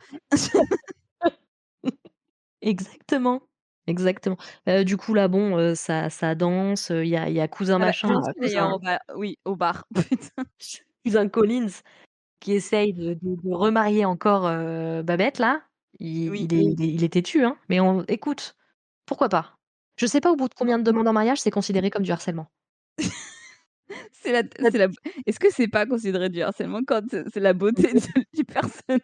Exactement, exactement. Du coup là, bon, ça danse, il y a cousin Ah bah, machin, je suis d'ailleurs cousin au bar, oui, au bar. Putain. cousin Collins qui essaye de remarier encore, Babette là. Oui, Il est têtu, hein, mais on écoute, pourquoi pas? Je sais pas au bout de combien de demandes en mariage c'est considéré comme du harcèlement. c'est la est-ce que c'est pas considéré du harcèlement quand, c'est la beauté du personnage?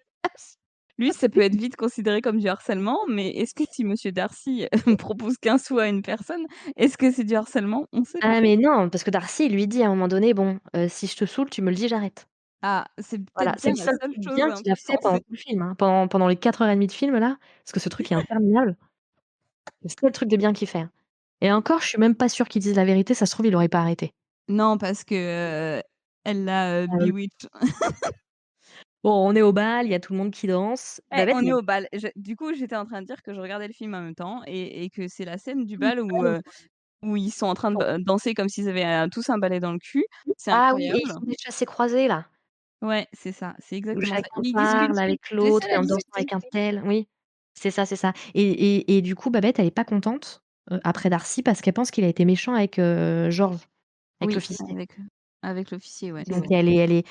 Lui, ça peut être vite considéré comme du harcèlement, mais est-ce que si monsieur Darcy propose 15 sous à une personne, est-ce que c'est du harcèlement? On sait pas. Ah mais non, parce que Darcy lui dit à un moment donné: «Bon, si je te saoule, tu me le dis, j'arrête». Ah, c'est Voilà, peut-être c'est bien le la seul seule truc chose, bien hein, qu'il a pour fait pendant s'enfuir. tout le film, hein, pendant les 4 heures et demie de film là, parce que ce truc est interminable. C'est le seul truc de bien qu'il fait, hein. et encore, je suis même pas sûre qu'il dise la vérité, ça se trouve, il aurait pas arrêté. Non, parce que, elle l'a, Ah oui. bewitch. Bon, on est au bal, il y a tout le monde qui danse. Eh, Babette, on est elle au bal. Du coup, j'étais en train de dire que je regardais le film en même temps et que c'est la scène du oui, bal ah où ils sont en train de non. danser comme s'ils avaient, tous un balai dans le cul. C'est Ah oui, et ils incroyable. font des chassés croisés là, Ouais, c'est ça, c'est où exactement ça. chacun Et ils discutent. parle avec J'essaie l'autre et de en dansant discuter. avec un tel. Oui, c'est ça, c'est ça. Et du coup, Babette, elle est pas contente, après Darcy parce qu'elle pense qu'il a été méchant avec, Georges, avec Oui, l'officier. avec l'officier, ouais. Donc elle est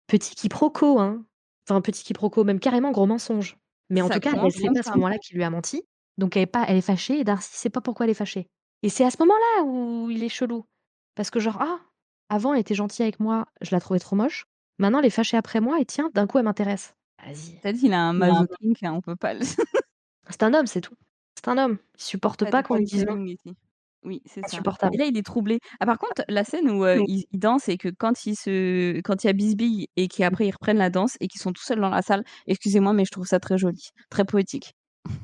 petit quiproquo, hein. Enfin, petit quiproquo, même carrément gros mensonge. Mais en Ça tout cas, commence elle sait comme pas à ce ça. moment-là qu'il lui a menti. Donc elle est fâchée et Darcy sait pas pourquoi elle est fâchée. Et c'est à ce moment-là où il est chelou. Parce que genre: «Ah, avant elle était gentille avec moi, je la trouvais trop moche. Maintenant elle est fâchée après moi et tiens, d'un coup elle m'intéresse». Vas-y. Peut-être qu'il a un Il a un maso kink, hein, on peut pas le C'est un homme, c'est tout. C'est un homme. Il supporte ça pas qu'on dépend lui du dise non. timing ici. Oui, c'est ça. Et Insupportable. là, il est troublé. Ah, par contre, la scène où, Oui. ils dansent et que quand il y a bisbille et qu'après ils reprennent la danse et qu'ils sont tout seuls dans la salle, excusez-moi, mais je trouve ça très joli, très poétique.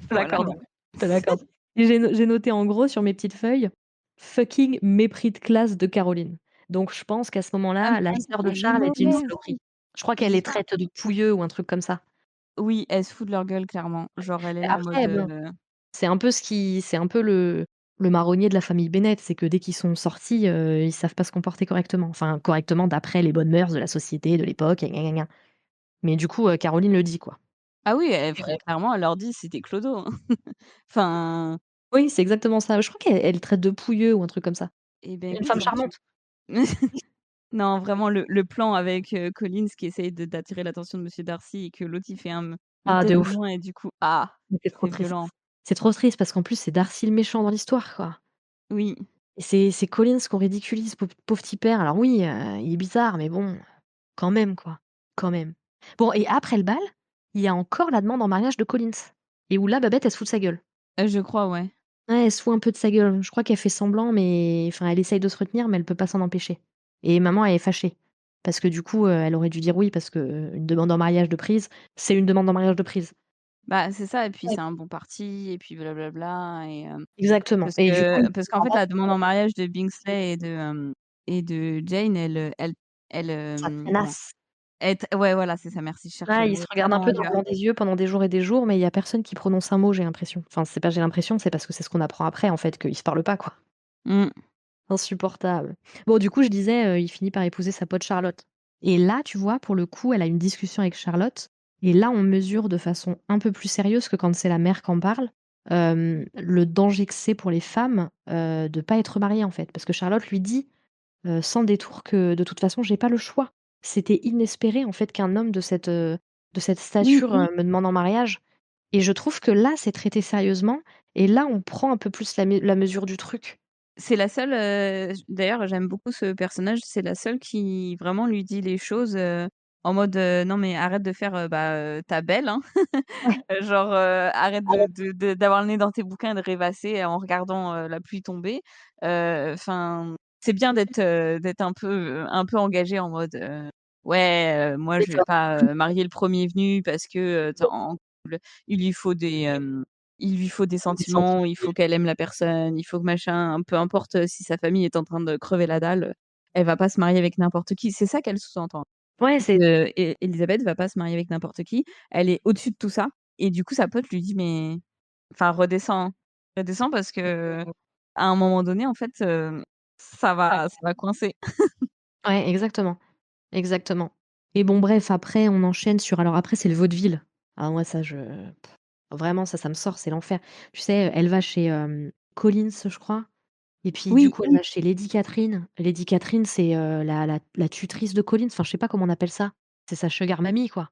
Je te Voilà. l'accorde. Je te l'accorde. Et j'ai noté en gros sur mes petites feuilles: «Fucking mépris de classe de Caroline». Donc je pense qu'à ce Ah, moment-là, la sœur de elle est Charles était une mauvaise. saloperie. Je crois qu'elle C'est les ça. traite de pouilleux ou un truc comme ça. Oui, elle se fout de leur gueule clairement. Genre elle est là en mode, Après bon, c'est un peu le marronnier de la famille Bennett, c'est que dès qu'ils sont sortis, ils savent pas se comporter correctement. Enfin correctement d'après les bonnes mœurs de la société de l'époque et gna gna gna. Mais du coup, Caroline le dit quoi. ah oui, elle clairement, elle leur dit: «C'était clodo, hein». Enfin, Oui, c'est exactement ça. Je crois qu'elle traite de pouilleux ou un truc comme ça. et beh, Une oui, femme ça me charmante. non, vraiment le plan avec, Collins qui essaye d'attirer l'attention de Monsieur Darcy et que l'autre il fait une Ah tête de de ouf. loin et du coup, ah, Mais c'est trop c'est triste. violent. C'est trop triste parce qu'en plus, c'est Darcy le méchant dans l'histoire, quoi. Oui. Et c'est Collins qu'on ridiculise, pauvre petit père. Alors oui, il est bizarre, mais bon, quand même, quoi. Quand même. Bon et après le bal, il y a encore la demande en mariage de Collins et où là, Babette, elle se fout de sa gueule. Je crois, ouais. Ouais, elle se fout un peu de sa gueule. Je crois qu'elle fait semblant, mais enfin, elle essaye de se retenir, mais elle peut pas s'en empêcher. Et maman, elle est fâchée parce que du coup, elle aurait dû dire oui parce que une demande en mariage de prise, c'est une demande en mariage de prise. Bah, c'est ça et puis Ouais. c'est un bon parti et puis blablabla et Exactement et du coup, il parce qu'en s'en fait, va la pour demande en mariage de Bingsley et de Jane, sa comment? tenace. Ouais, voilà, c'est ça, merci, je cherchais Ouais, le ils mot, se est regardent un tellement peu dans le longueur. blanc des yeux pendant des jours, mais il y a personne qui prononce un mot, j'ai l'impression. Enfin, c'est pas j'ai l'impression, c'est parce que c'est ce qu'on apprend après, en fait, qu'ils se parlent pas, quoi. Mmh. Insupportable. Bon, du coup, je disais, il finit par épouser sa pote Charlotte et là, tu vois, pour le coup, elle a une discussion avec Charlotte et là, on mesure de façon un peu plus sérieuse que quand c'est la mère qui en parle, le danger que c'est pour les femmes, de pas être mariées, en fait. Parce que Charlotte lui dit, sans détour que de toute façon, j'ai pas le choix. C'était inespéré, en fait, qu'un homme de cette Oui, stature, me demande en mariage et je trouve que là, c'est traité sérieusement et là, on prend un peu plus la mesure du truc. c'est la seule, d'ailleurs, j'aime beaucoup ce personnage, c'est la seule qui vraiment lui dit les choses, en mode, «Non mais arrête de faire, ta belle, hein». Ouais. Genre, arrête Ah ouais. d'avoir le nez dans tes bouquins et de rêvasser en regardant, la pluie tomber. Enfin, c'est bien d'être un peu engagé en mode, «Ouais, moi je vais Tais-toi. pas, marier le premier venu parce que, tu en couple, il lui faut des, il lui faut des Des sentiments. sentiments, il faut qu'elle aime la personne, il faut que machin, peu importe, si sa famille est en train de crever la dalle, elle va pas se marier avec n'importe qui». C'est ça qu'elle sous-entend. Ouais, c'est Élisabeth va pas se marier avec n'importe qui. Elle est au-dessus de tout ça et du coup, sa pote lui dit: «Mais enfin redescends, redescends parce que à un moment donné, en fait, ça va coincer». ouais, exactement, exactement et bon, bref, après, on enchaîne sur alors après, c'est le vaudeville. Ah moi, ça, vraiment, ça me sort, c'est l'enfer. Tu sais, elle va chez, Collins, je crois et puis, du Oui, coup, elle va chez Lady Catherine. Lady Catherine, c'est, la tutrice de Collins, enfin, je sais pas comment on appelle ça. C'est sa sugar mommy, quoi.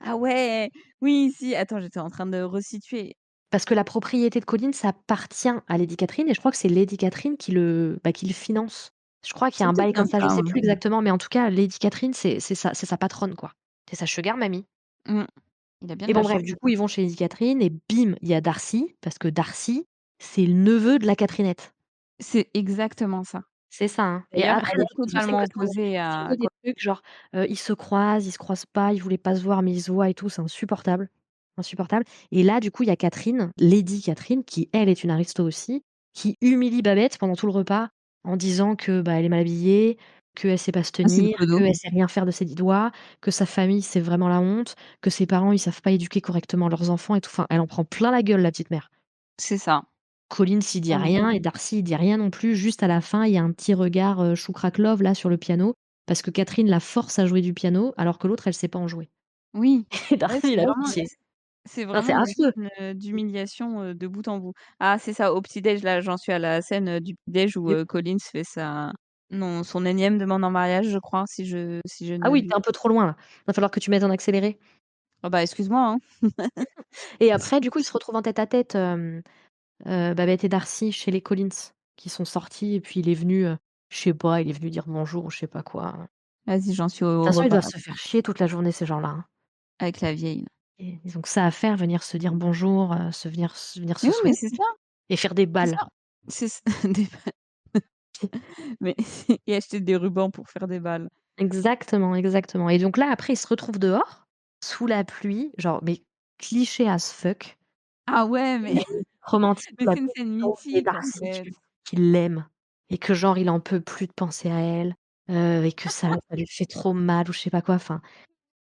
ah ouais, oui, si, attends, j'étais en train de resituer. Parce que la propriété de Collins appartient à Lady Catherine et je crois que c'est Lady Catherine qui le finance. Je crois qu'il y a C'est un peut-être bail bien comme ça, je ça, sais hein. plus exactement, mais en tout cas, Lady Catherine, c'est sa patronne, quoi. C'est sa sugar mommy Mmh. Il a bien de et la bon bref, chance. du coup, ils vont chez Lady Catherine et bim, il y a Darcy, parce que Darcy, c'est le neveu de la Catherinette. C'est exactement ça. C'est ça, hein et D'ailleurs, après, elle est je sais totalement que opposée ça à envoie des trucs genre, ils se croisent pas, ils voulaient pas se voir, mais ils se voient et tout, c'est insupportable, insupportable et là, du coup, il y a Catherine, Lady Catherine, qui elle est une aristo aussi qui humilie Babette pendant tout le repas en disant que, bah, elle est mal habillée, qu'elle sait pas se Ah, c'est le tenir, clodo. qu'elle sait rien faire de ses 10 doigts, que sa famille, c'est vraiment la honte, que ses parents, ils savent pas éduquer correctement leurs enfants et tout. Enfin, elle en prend plein la gueule, la petite mère. C'est ça. Collins, il dit Non, mais rien et Darcy, il dit rien non plus. Juste à la fin, il y a un petit regard, chou craque love là sur le piano parce que Catherine la force à jouer du piano alors que l'autre, elle sait pas en jouer. oui. Et Ouais, Darcy, il a pitié. c'est Enfin, c'est vraiment une affreux. scène, d'humiliation, de bout en bout. Ah, c'est ça, au petit-déj, là, j'en suis à la scène, du petit-déj où, Et Collins fait sa non, son énième demande en mariage, je crois, si je ne ah oui, m'abuse. tu es un peu trop loin là. Va falloir que tu mettes en accéléré. Ah bah, excuse-moi, hein. Et après, du coup, ils se retrouvent en tête-à-tête, Babette et Darcy chez les Collins, qui sont sortis et puis il est venu, je sais pas, il est venu dire bonjour ou je sais pas quoi. De Vas-y, j'en suis toute au façon, ils repas, doivent là, se faire chier toute la journée ces gens-là, hein. avec la vieille, là. Et ils ont que ça à faire, venir se dire bonjour, venir Mais se oui, mais souhaiter c'est ça, et faire des c'est balles. ça. C'est ç des mais et acheter des rubans pour faire des balles. Exactement, exactement et donc là, après, ils se retrouvent dehors, sous la pluie, genre mais cliché as fuck. Ah ouais, mais Romantique, mais la c'est une scène et mythique, en Darcy fait. qui l'aime et que genre il en peut plus de penser à elle, et que ça lui fait trop mal ou je sais pas quoi, enfin,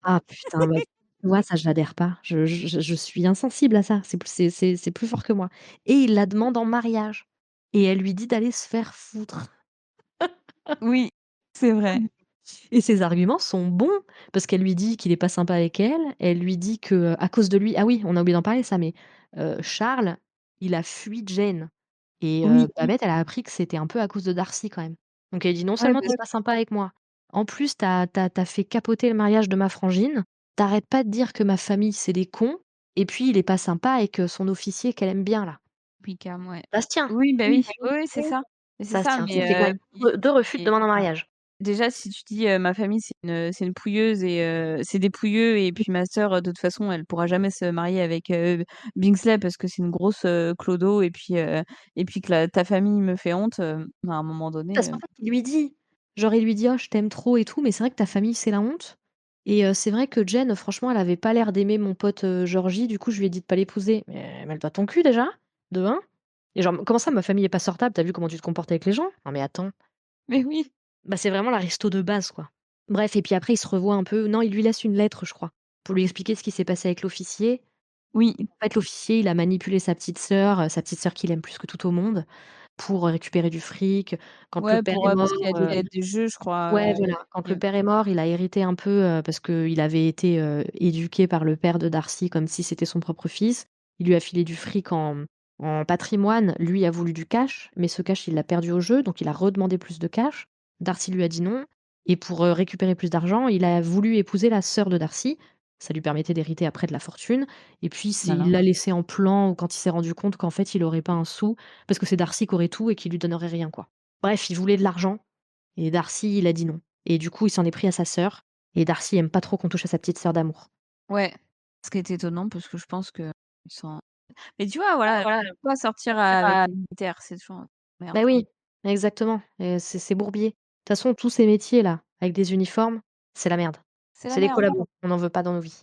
ah putain, bah, tu vois, ça j'adhère pas. Je suis insensible à ça, c'est plus fort que moi et il la demande en mariage et elle lui dit d'aller se faire foutre. Oui, c'est vrai. Et ses arguments sont bons parce qu'elle lui dit qu'il est pas sympa avec elle. Elle lui dit que, à cause de lui ah oui, on a oublié d'en parler ça, mais, Charles, il a fui Jane et Oui, Babette, elle a appris que c'était un peu à cause de Darcy quand même. Donc elle dit: «Non ouais, seulement tu parce es pas sympa avec moi, en plus tu as fait capoter le mariage de ma frangine, tu arrêtes pas de dire que ma famille c'est des cons et puis il est pas sympa avec, son officier qu'elle aime bien là». Wickham, ouais. Ça se tient. Oui, bah, oui, oui, oui, c'est ça. Mais c'est Ça se ça, tient. Ça fait quand même puis 2 refus de et demande en mariage. déjà, si tu dis, «Ma famille, c'est une pouilleuse et c'est des pouilleux et puis ma sœur, de toute façon, elle pourra jamais se marier avec, Bingsley parce que c'est une grosse, clodo et puis que la ta famille me fait honte», à un moment donné, Parce qu'en fait, il lui dit, genre il lui dit: «Oh je t'aime trop et tout, mais c'est vrai que ta famille c'est la honte» et c'est vrai que Jen, franchement, elle avait pas l'air d'aimer mon pote, Georgie, du coup je lui ai dit de pas l'épouser. Mais mêle-toi ton cul déjà, de 1 et genre: «Comment ça ma famille est pas sortable? Tu as vu comment tu te comportes avec les gens?» Non mais attends, mais oui, bah, c'est vraiment l'aristo de base, quoi. Bref et puis après il se revoit un peu non, il lui laisse une lettre, je crois, pour lui expliquer ce qui s'est passé avec l'officier. oui, En fait, l'officier, il a manipulé sa petite sœur qu'il aime plus que tout au monde, pour, récupérer du fric. Quand le ouais, père est mort, parce qu'il y a des lettres de jeu, je crois, ouais, voilà, quand le et père est mort, il a hérité un peu, parce qu'il avait été, éduqué par le père de Darcy comme si c'était son propre fils. Il lui a filé du fric en patrimoine, lui a voulu du cash, mais ce cash, il l'a perdu au jeu, donc il a redemandé plus de cash. Darcy lui a dit non et pour, récupérer plus d'argent, il a voulu épouser la sœur de Darcy. Ça lui permettait d'hériter après de la fortune et puis il malin. l'a laissé en plan quand il s'est rendu compte qu'en fait, il aurait pas un sou parce que c'est Darcy qui aurait tout et qui lui donnerait rien, quoi. Bref, il voulait de l'argent et Darcy, il a dit non et du coup, il s'en est pris à sa sœur et Darcy aime pas trop qu'on touche à sa petite sœur d'amour. Ouais, ce qui est étonnant parce que je pense qu'ils sont mais tu vois, voilà, Voilà, pas sortir avec les militaires, c'est toujours merde, bah quoi. oui, exactement et c'est bourbier. De toute façon, tous ces métiers-là, avec des uniformes, c'est la merde. C'est la C'est des merde. collabos, on n'en veut pas dans nos vies.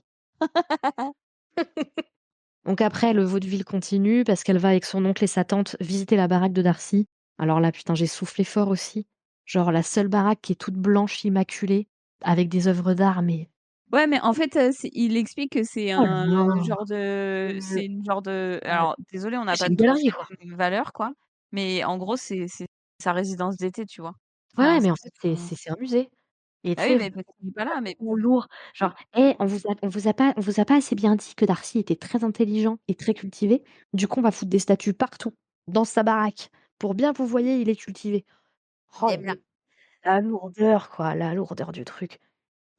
Donc après, le vaudeville continue parce qu'elle va avec son oncle et sa tante visiter la baraque de Darcy. Alors là, putain, j'ai soufflé fort aussi. Genre la seule baraque qui est toute blanche, immaculée, avec des œuvres d'art, mais Ouais, mais en fait, il explique que c'est oh là un là! genre de c'est une genre de alors désolé, on n'a C'est pas une tous galerie, quoi. les mêmes valeurs, quoi, mais en gros, c'est sa résidence d'été, tu vois? Ouais, Enfin, ouais, c'est mais en fait, son c'est un musée et tu bah oui, sais, mais parce qu'il est pas là, mais vraiment lourd. Genre: «Eh, on vous a pas assez bien dit que Darcy était très intelligent et très cultivé. Du coup, on va foutre des statues partout, dans sa baraque, pour bien vous voyez, il est cultivé». Oh et bla. la lourdeur, quoi, la lourdeur du truc.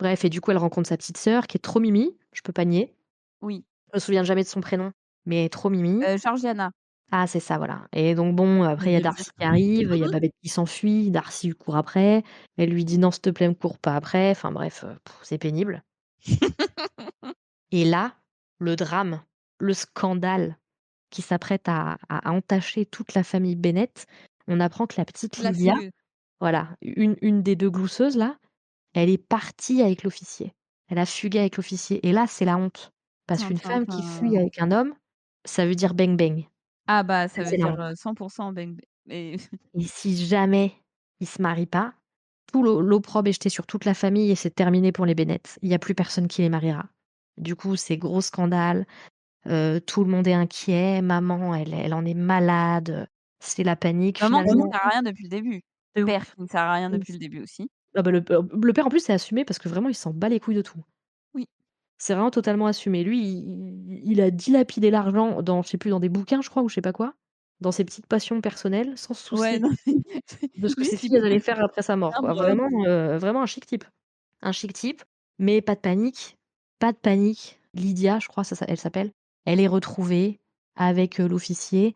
Bref et du coup, elle rencontre sa petite sœur qui est trop mimi, je peux pas nier. Oui, Je me souviens jamais de son prénom, mais trop mimi. Georgiana, Ah, c'est ça, voilà et donc bon, elle après il y a devient. Darcy qui arrive, il y a Babette qui s'enfuit, Darcy lui court après. Elle lui dit: «Non, s'il te plaît, me cours pas après». Enfin bref, c'est pénible et là, le drame, le scandale qui s'apprête à entacher toute la famille Bennet. On apprend que la petite La Lydia, fouilleuse. voilà, une des 2 glousseuses là, elle est partie avec l'officier. Elle a fugué avec l'officier et là, c'est la honte. Parce Tin qu'une tin femme qui fuit tin. avec un homme, ça veut dire bang bang. Ah bah, Ça, ça veut c'est la dire, honte 100 bang et et si jamais ils se marient pas, tout l'opprobre est jeté sur toute la famille et c'est terminé pour les Bennett. Il y a plus personne qui les mariera. Du coup, c'est gros scandale, tout le monde est inquiet, maman elle en est malade, c'est la panique maman qui ne finalement. sert à rien depuis le début. De Père ouf, qui ne sert à rien de depuis ouf. le début aussi. Ah bah, le père en plus c'est assumé parce que vraiment il s'en bat les couilles de tout. Oui. C'est vraiment totalement assumé. Lui, il a dilapidé l'argent dans je sais plus, dans des bouquins je crois ou je sais pas quoi, dans ses petites passions personnelles sans se Ouais, soucier non mais de ce que lui, ses s'il filles peut elles allaient faire après sa mort quoi. peindre, Vraiment un chic type. Un chic type, mais pas de panique, pas de panique. Lydia, je crois elle s'appelle, elle est retrouvée avec, l'officier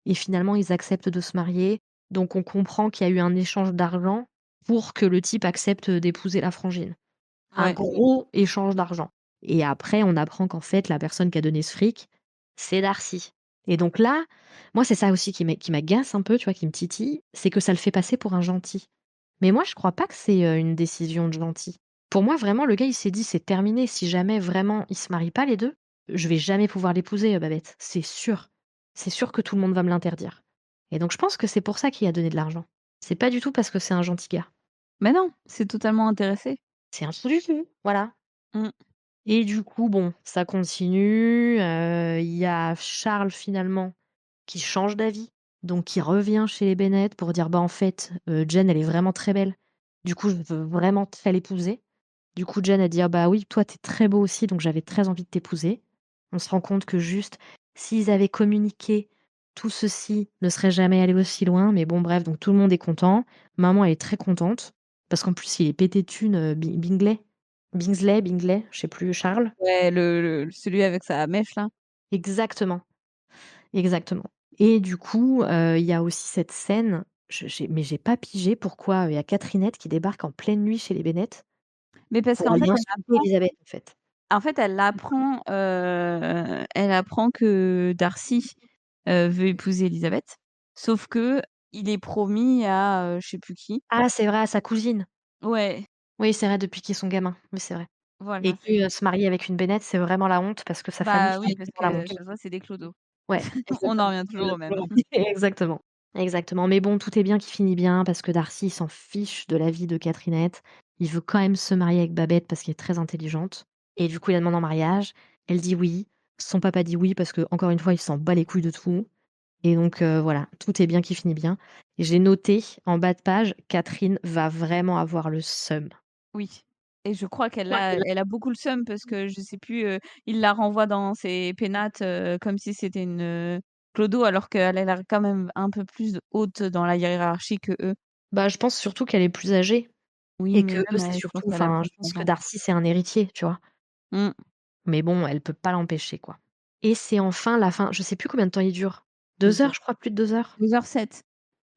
et finalement ils acceptent de se marier. Donc on comprend qu'il y a eu un échange d'argent pour que le type accepte, d'épouser la frangine. Un ouais. gros échange d'argent et après on apprend qu'en fait la personne qui a donné ce fric, c'est Darcy et donc là, moi c'est ça aussi qui m'agace un peu, tu vois, qui me titille, c'est que ça le fait passer pour un gentil. Mais moi je crois pas que c'est, une décision de gentil. Pour moi vraiment le gars il s'est dit: «C'est terminé, si jamais vraiment ils se marient pas les 2, je vais jamais pouvoir l'épouser, Babette, c'est sûr. C'est sûr que tout le monde va me l'interdire» et donc je pense que c'est pour ça qu'il a donné de l'argent. C'est pas du tout parce que c'est un gentil gars. Mais non, c'est totalement intéressé. C'est un trou du cul, voilà. Mmh. Et du coup, bon, ça continue, il y a Charles finalement qui change d'avis, donc qui revient chez les Bennett pour dire: «Bah, en fait, Jen, elle est vraiment très belle. Du coup, je veux vraiment très l'épouser». Du coup, Jen, elle dit: «Ah bah, oui, toi, tu es très beau aussi, donc j'avais très envie de t'épouser». On se rend compte que juste, s'ils avaient communiqué, tout ceci ne serait jamais allé aussi loin, mais bon, bref, donc tout le monde est content. Maman, elle est très contente parce qu'en plus, il est pété de thunes, Bingley, je sais plus, Charles. Ouais, celui avec sa mèche là. Exactement, exactement. Et du coup, il y a aussi cette scène, j'ai pas pigé pourquoi, il y a Catherinette qui débarque en pleine nuit chez les Bennett Mais parce pour qu'en fait, aller elle insulter apprend Élisabeth, en fait. elle apprend que Darcy, veut épouser Élisabeth, sauf qu'il est promis à, je sais plus qui. Ah, c'est vrai, à sa cousine. Ouais, Oui, c'est vrai, depuis qu'ils sont gamins. Oui, c'est vrai. Et voilà. que, se marier avec une Bennett, c'est vraiment la honte parce que sa famille Bah fait oui, parce vraiment la que à honte. chaque fois, c'est des clodos. Ouais, On en exactement. revient toujours au même. Exactement, exactement. Mais bon, tout est bien qui finit bien parce que Darcy, il s'en fiche de la vie de Catherinette. Il veut quand même se marier avec Babette parce qu'elle est très intelligente et du coup, il la demande en mariage. Elle dit oui. Son papa dit oui parce que encore une fois, il s'en bat les couilles de tout et donc voilà, tout est bien qui finit bien et j'ai noté en bas de page, Catherine va vraiment avoir le seum. Oui et je crois Ouais, elle a beaucoup le seum parce que je sais plus, il la renvoie dans ses pénates, comme si c'était une, clodo alors qu'elle a l'air quand même un peu plus haute dans la hiérarchie qu'eux. bah, je pense surtout qu'elle est plus âgée Oui, et mais qu'eux, même c'est elle, je pense surtout qu'elle a enfin, plus je pense que 30 ans. Darcy, c'est un héritier, tu vois? Mmh. Mais bon, elle peut pas l'empêcher, quoi. Et c'est enfin la fin. Je sais plus combien de temps il dure. 2 2 heures, heures. je crois, plus de 2 heures? 2h07.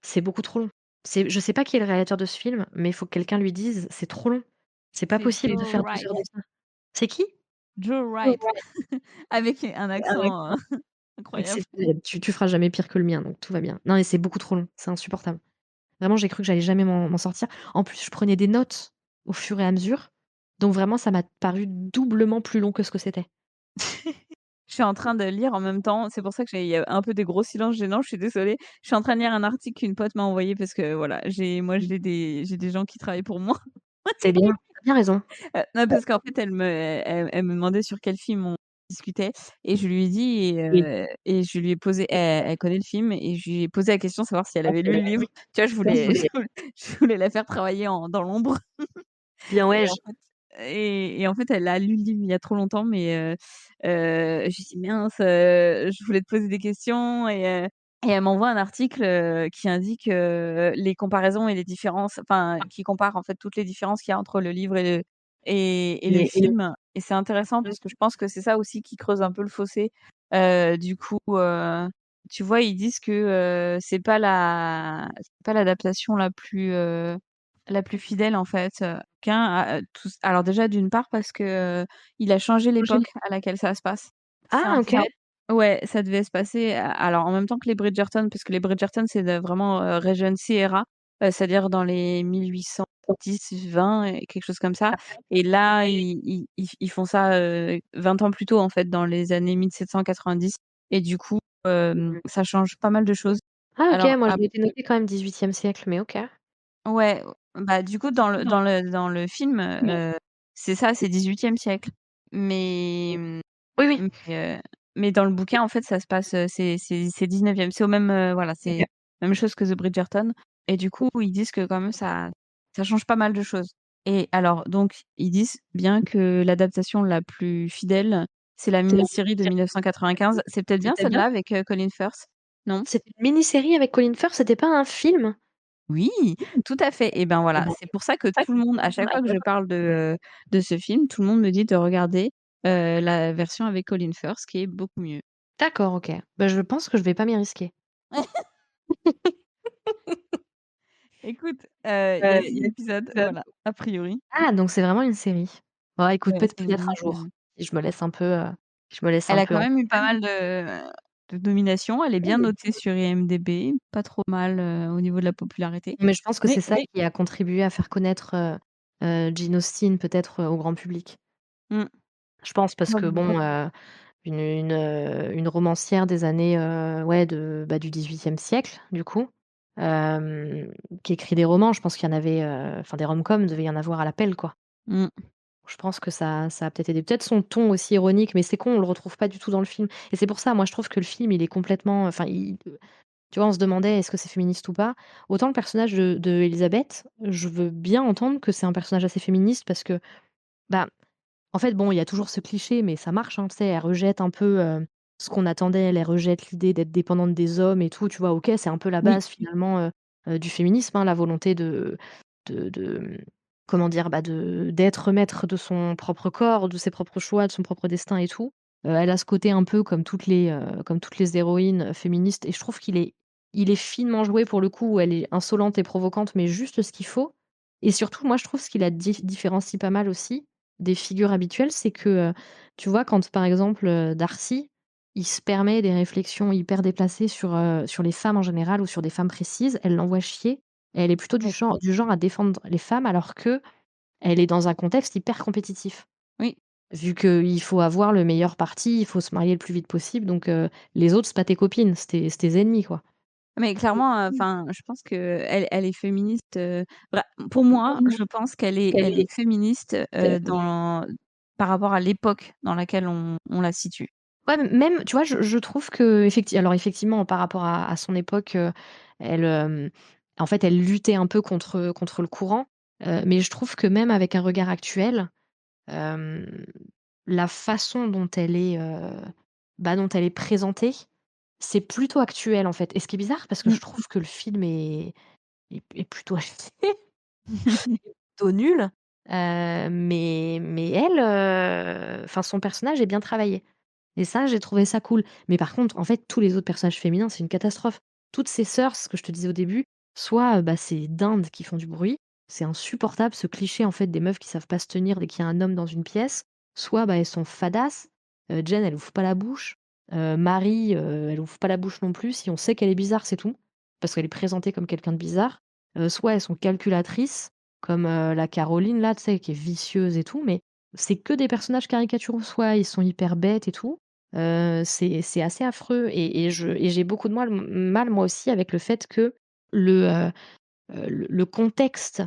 C'est beaucoup trop long. Je sais pas qui est le réalisateur de ce film, mais il faut que quelqu'un lui dise: «C'est trop long. C'est pas C'est possible de Joe faire 2 Wright. heures de ça». C'est qui? Joe Joe Wright Wright. avec un Avec accent, incroyable. exceptionnel. Tu feras jamais pire que le mien, donc tout va bien. Non, mais c'est beaucoup trop long, c'est insupportable. Vraiment, j'ai cru que j'allais jamais m'en sortir. En plus, je prenais des notes au fur et à mesure, donc vraiment, ça m'a paru doublement plus long que ce que c'était. Je suis en train de lire en même temps, c'est pour ça que il y a un peu des gros silences gênants, je suis désolée. Je suis en train de lire un article qu'une pote m'a envoyé parce que voilà, j'ai des gens qui travaillent pour moi. C'est bien, tu as bien raison. Non, parce qu'en fait, elle me demandait sur quel film on discutait et je lui ai dit Oui. et je lui ai posé elle connaît le film et je lui ai posé la question, savoir si elle avait lu le livre. Tu vois, je voulais la faire travailler dans l'ombre Bien et ouais, en fait en fait, elle a lu le livre il y a trop longtemps mais je lui ai dit: «Mince, je voulais te poser des questions» et elle m'envoie un article, qui indique, les comparaisons et les différences, enfin, qui compare en fait toutes les différences qu'il y a entre le livre et le et le film et c'est intéressant parce que je pense que c'est ça aussi qui creuse un peu le fossé. Du coup, tu vois, ils disent que, c'est pas l'adaptation la plus fidèle en fait, tous alors déjà d'une part parce que, il a changé l'époque à laquelle ça se passe. Ah OK. C'est ouais, ça devait se passer alors en même temps que les Bridgerton, parce que les Bridgerton, c'est de vraiment, Regency era, c'est-à-dire dans les 1810-20 et quelque chose comme ça et là, ils font ça, 20 ans plus tôt, en fait, dans les années 1790 et du coup ça change pas mal de choses. Ah OK, Alors moi je après m'étais noté quand même 18e siècle, mais OK. ouais, bah, du coup, dans le film, c'est ça, c'est 18e siècle. Mais, Oui, oui. mais, mais dans le bouquin, en fait, ça se passe, c'est 19e. C'est au même, voilà, OK. c'est même chose que The Bridgerton et du coup, ils disent que quand même ça change pas mal de choses et alors donc ils disent bien que l'adaptation la plus fidèle, c'est la C'est la mini-série de 1995. C'est peut-être bien c'était bien? celle-là avec, Colin Firth, non? C'était une mini-série avec Colin Firth, c'était pas un film? Oui, tout à fait et ben, Et voilà, ben, c'est pour ça que ça tout le monde à chaque fois que je parle de ce film, tout le monde me dit de regarder, la version avec Colin Firth qui est beaucoup mieux. d'accord, OK. Bah, je pense que je vais pas m'y risquer. Écoute, il y a 6 Il y a épisodes, voilà, a priori. Ah donc c'est vraiment une série. Bah, écoute, Ouais, c'est une peut-être un jour, mini-série. si je me laisse Elle un a peu quand même eu pas entraîner. mal de nominations, elle est bien notée sur IMDb, pas trop mal, au niveau de la popularité. Mais je pense que c'est Mais ça qui a contribué à faire connaître, Jane Austen peut-être, au grand public. mmh, Je pense parce que bon, une romancière des années, ouais du 18e siècle du coup, hem, qui écrit des romans, je pense qu'il y en avait, enfin des rom-coms, devait y en avoir à l'appel quoi. mmh, Je pense que ça a peut-être aidé. Peut-être son ton aussi ironique, mais c'est con, on le retrouve pas du tout dans le film et c'est pour ça, moi je trouve que le film il est complètement, enfin il tu vois, on se demandait: «Est-ce que c'est féministe ou pas?» Autant le personnage de Élisabeth, je veux bien entendre que c'est un personnage assez féministe parce que, bah, en fait, bon, il y a toujours ce cliché, mais ça marche, hein, tu sais, elle rejette un peu, ce qu'on attendait, elle rejette l'idée d'être dépendante des hommes et tout, tu vois? OK, c'est un peu la oui, base finalement, du féminisme, hein, la volonté de comment dire? Bah, d'être maître de son propre corps, de ses propres choix, de son propre destin et tout. Elle a ce côté un peu comme toutes les héroïnes, féministes et je trouve qu'il est finement joué pour le coup, où elle est insolente et provocante, mais juste ce qu'il faut et surtout, moi, je trouve ce qui la différencie pas mal aussi, des figures habituelles, c'est que, tu vois, quand par exemple, Darcy, il se permet des réflexions hyper déplacées sur les femmes en général ou sur des femmes précises, elle l'envoie chier et elle est plutôt du genre à défendre les femmes alors qu'elle est dans un contexte hyper compétitif. oui. Vu qu'il faut avoir le meilleur parti, il faut se marier le plus vite possible donc les autres, c'est pas tes copines, c'est tes ennemis, quoi. Mais clairement, enfin, je pense qu'elle est féministe, pour moi, je pense qu'elle est féministe, dans par rapport à l'époque dans laquelle on la situe. Ouais, même, tu vois, je trouve qu'effecti alors effectivement, par rapport à son époque, elle, en fait, elle luttait un peu contre le courant, mais je trouve que même avec un regard actuel, hem, la façon dont elle est présentée, c'est plutôt actuel, en fait et ce qui est bizarre parce que je Mmh. trouve que le film est plutôt plutôt nul, mais elle, enfin son personnage est bien travaillé. Et ça, j'ai trouvé ça cool. Mais par contre, en fait, tous les autres personnages féminins, c'est une catastrophe. Toutes ces sœurs, ce que je te disais au début, soit, bah, c'est dindes qui font du bruit, c'est insupportable ce cliché, en fait, des meufs qui savent pas se tenir dès qu'il y a un homme dans une pièce, soit, bah, elles sont fadasses, Jen, elle ouvre pas la bouche, Marie, elle ouvre pas la bouche non plus. Si on sait qu'elle est bizarre, c'est tout, parce qu'elle est présentée comme quelqu'un de bizarre. Soit elles sont calculatrices, comme, la Caroline là, tu sais, qui est vicieuse et tout, mais c'est que des personnages caricaturaux, soit ils sont hyper bêtes et tout, c'est assez affreux et j'ai beaucoup de mal moi aussi avec le fait que le, le contexte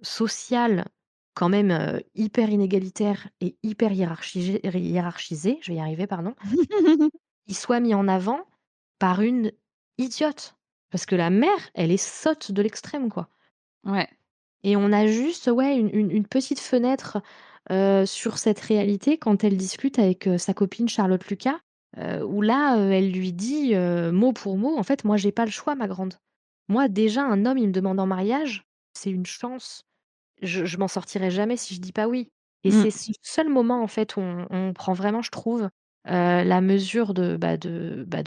social quand même, hyper inégalitaire et hyper hiérarchisé, je vais y arriver, pardon, il soit mis en avant par une idiote. Parce que la mère, elle est sotte de l'extrême, quoi. Ouais. Et on a juste, ouais, une petite fenêtre, sur cette réalité quand elle discute avec, sa copine Charlotte Lucas, où là, elle lui dit, mot pour mot: «En fait, moi, j'ai pas le choix, ma grande. Moi, déjà, un homme, il me demande en mariage, c'est une chance. Je m'en sortirai jamais si je dis pas oui». Et Mmh. c'est ce seul moment, en fait, où on prend vraiment, je trouve, la mesure de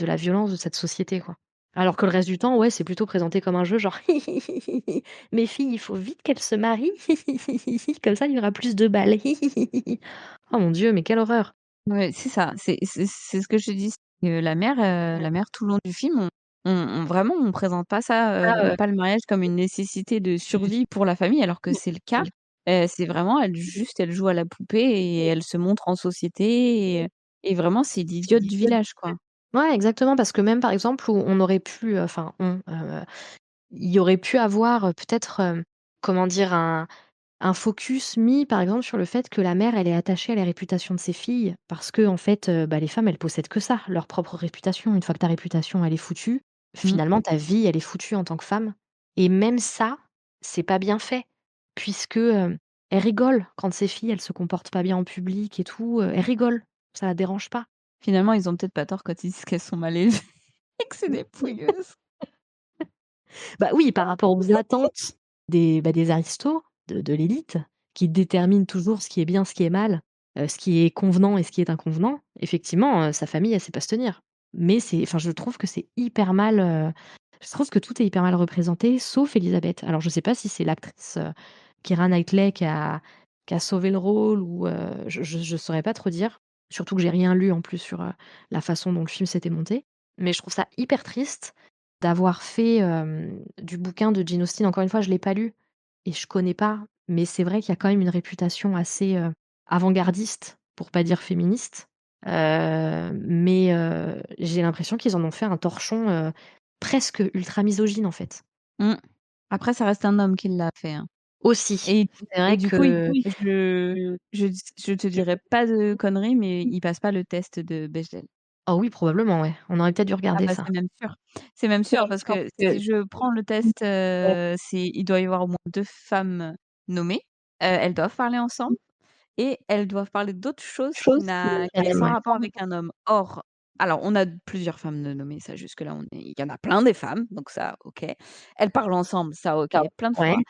la violence de cette société, quoi. Alors que le reste du temps, ouais, c'est plutôt présenté comme un jeu genre: «Mes filles, il faut vite qu'elles se marient, comme ça il y aura plus de balles. Oh mon Dieu, mais quelle horreur! Ouais, c'est ça, c'est ce que je te dis, c'est que la mère tout le long du film, vraiment on présente pas ça, Ah, pas le mariage comme une nécessité de survie pour la famille alors que c'est le cas. C'est vraiment elle joue à la poupée et elle se montre en société et vraiment c'est l'idiote du village, quoi. Ouais, exactement, parce que même, par exemple, où on aurait pu, il y aurait pu avoir, peut-être, comment dire? Un focus mis, par exemple, sur le fait que la mère, elle est attachée à la réputation de ses filles parce qu'en fait, bah, les femmes, elles possèdent que ça, leur propre réputation. Une fois que ta réputation, elle est foutue, Mmh. finalement, ta vie, elle est foutue en tant que femme et même ça, c'est pas bien fait puisque, elle rigole quand ses filles, elles se comportent pas bien en public et tout, elle rigole, ça la dérange pas. Finalement, ils ont peut-être pas tort quand ils disent qu'elles sont mal élevées et que c'est des pouilleuses. Bah, oui, par rapport aux attentes des aristos, de l'élite, qui déterminent toujours ce qui est bien, ce qui est mal, ce qui est convenant et ce qui est inconvenant. Effectivement, sa famille, elle sait pas se tenir. Mais je trouve que c'est hyper mal, je trouve que tout est hyper mal représenté, sauf Élisabeth. Alors je sais pas si c'est l'actrice, Keira Knightley qui a sauvé le rôle ou, je saurais pas trop dire. Surtout que j'ai rien lu en plus sur, la façon dont le film s'était monté. Mais je trouve ça hyper triste d'avoir fait, du bouquin de Jane Austen. Encore une fois, je l'ai pas lu et je connais pas, mais c'est vrai qu'il y a quand même une réputation assez, avant-gardiste, pour pas dire féministe. J'ai l'impression qu'ils en ont fait un torchon, presque ultra misogyne, en fait. Mmh. Après, ça reste un homme qui l'a fait, hein. Aussi. Et C'est et vrai du coup, il que je je te dirais pas de conneries, mais il passe pas le test de Bechdel. oh oui, probablement, ouais. On aurait peut-être dû Ah regarder bah, ça. c'est même sûr. C'est même sûr parce que si je prends le test, il doit y avoir au moins 2 femmes nommées. Elles doivent parler ensemble et elles doivent parler d'autre chose qui est sans rapport avec un homme. Or, alors on a plusieurs femmes de nommées, ça jusque-là il y en a plein des femmes, donc ça OK. Elles parlent ensemble, ça OK, plein de Ouais, fois.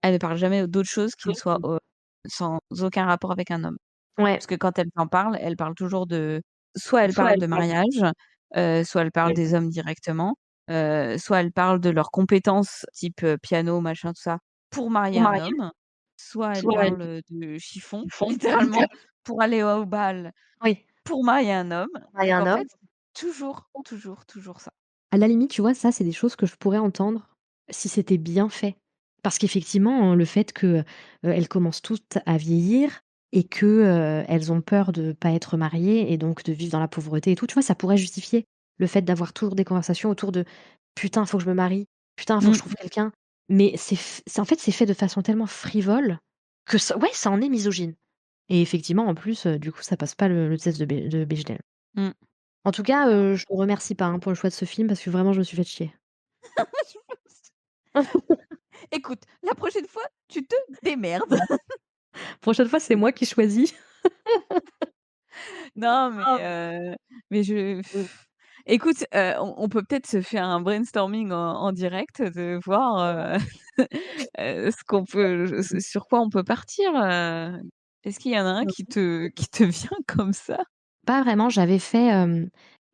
Elles ne parlent jamais d'autre chose qui ne soit, sans aucun rapport avec un homme. ouais. Parce que quand elles parlent toujours de soit elles parlent de mariage, soit elles parlent des hommes directement, soit elles parlent de leurs compétences type, piano, machin, tout ça, pour marier un homme, soit elles parlent, de chiffon, littéralement, pour aller au bal, Oui, pour marier un homme. marier Donc un en fait, homme. toujours, toujours, toujours ça. À la limite, tu vois, ça, c'est des choses que je pourrais entendre si c'était bien fait. Parce qu'effectivement, le fait que, elles commencent toutes à vieillir et que, elles ont peur de pas être mariées et donc de vivre dans la pauvreté et tout, tu vois, ça pourrait justifier le fait d'avoir toujours des conversations autour de: «Putain, faut que je me marie. Putain, faut que je Mmh. trouve quelqu'un». Mais c'est en fait, c'est fait de façon tellement frivole que ça ouais, ça en est misogyne. Et effectivement, en plus, du coup, ça passe pas le test de Bechdel. Mmh. En tout cas, je te remercie pas, hein, pour le choix de ce film parce que vraiment je me suis fait chier. Écoute, la prochaine fois, tu te démerdes. Prochaine fois, c'est moi qui choisis. Non, Ah. mais je écoute, on peut peut-être se faire un brainstorming en direct, de voir, ce qu'on peut sur quoi on peut partir, Est-ce qu'il y en a un qui te vient comme ça? Pas vraiment, j'avais fait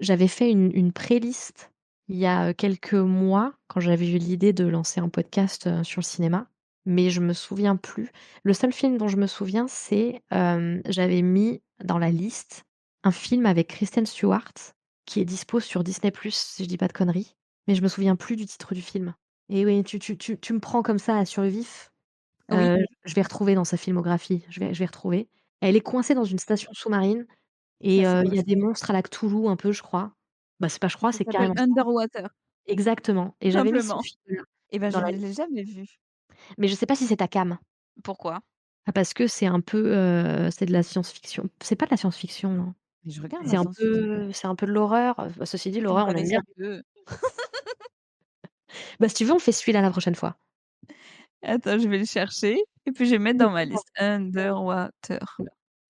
une playlist il y a, quelques mois quand j'avais eu l'idée de lancer un podcast, sur le cinéma, mais je me souviens plus. Le seul film dont je me souviens, c'est, j'avais mis dans la liste un film avec Kristen Stewart qui est dispo sur Disney+, si je dis pas de conneries, mais je me souviens plus du titre du film. Et oui, tu me prends comme ça sur le vif. Oui, Je vais retrouver dans sa filmographie, je vais retrouver. Elle est coincée dans une station sous-marine bah, et c'est il quoi y a ça? des monstres à la Cthulhu un peu, je crois. Bah, c'est pas je crois, Ça c'est s'appelle carrément ça. Underwater, Exactement et j'avais mis ce simplement. film-là Et ben, dans je la ne l'ai liste. jamais vu. Mais je sais pas si c'est ta came. Pourquoi? Ah parce que c'est un peu, c'est de la science-fiction. C'est pas de la science-fiction, non. Mais je regarde la C'est un science-fiction. peu c'est un peu de l'horreur, bah, ceci dit, Vous me l'horreur, on aime bien. connaissez peu. Bah, si tu veux, on fait celui-là la prochaine fois. Attends, je vais le chercher et puis je vais mettre dans ma liste. Underwater.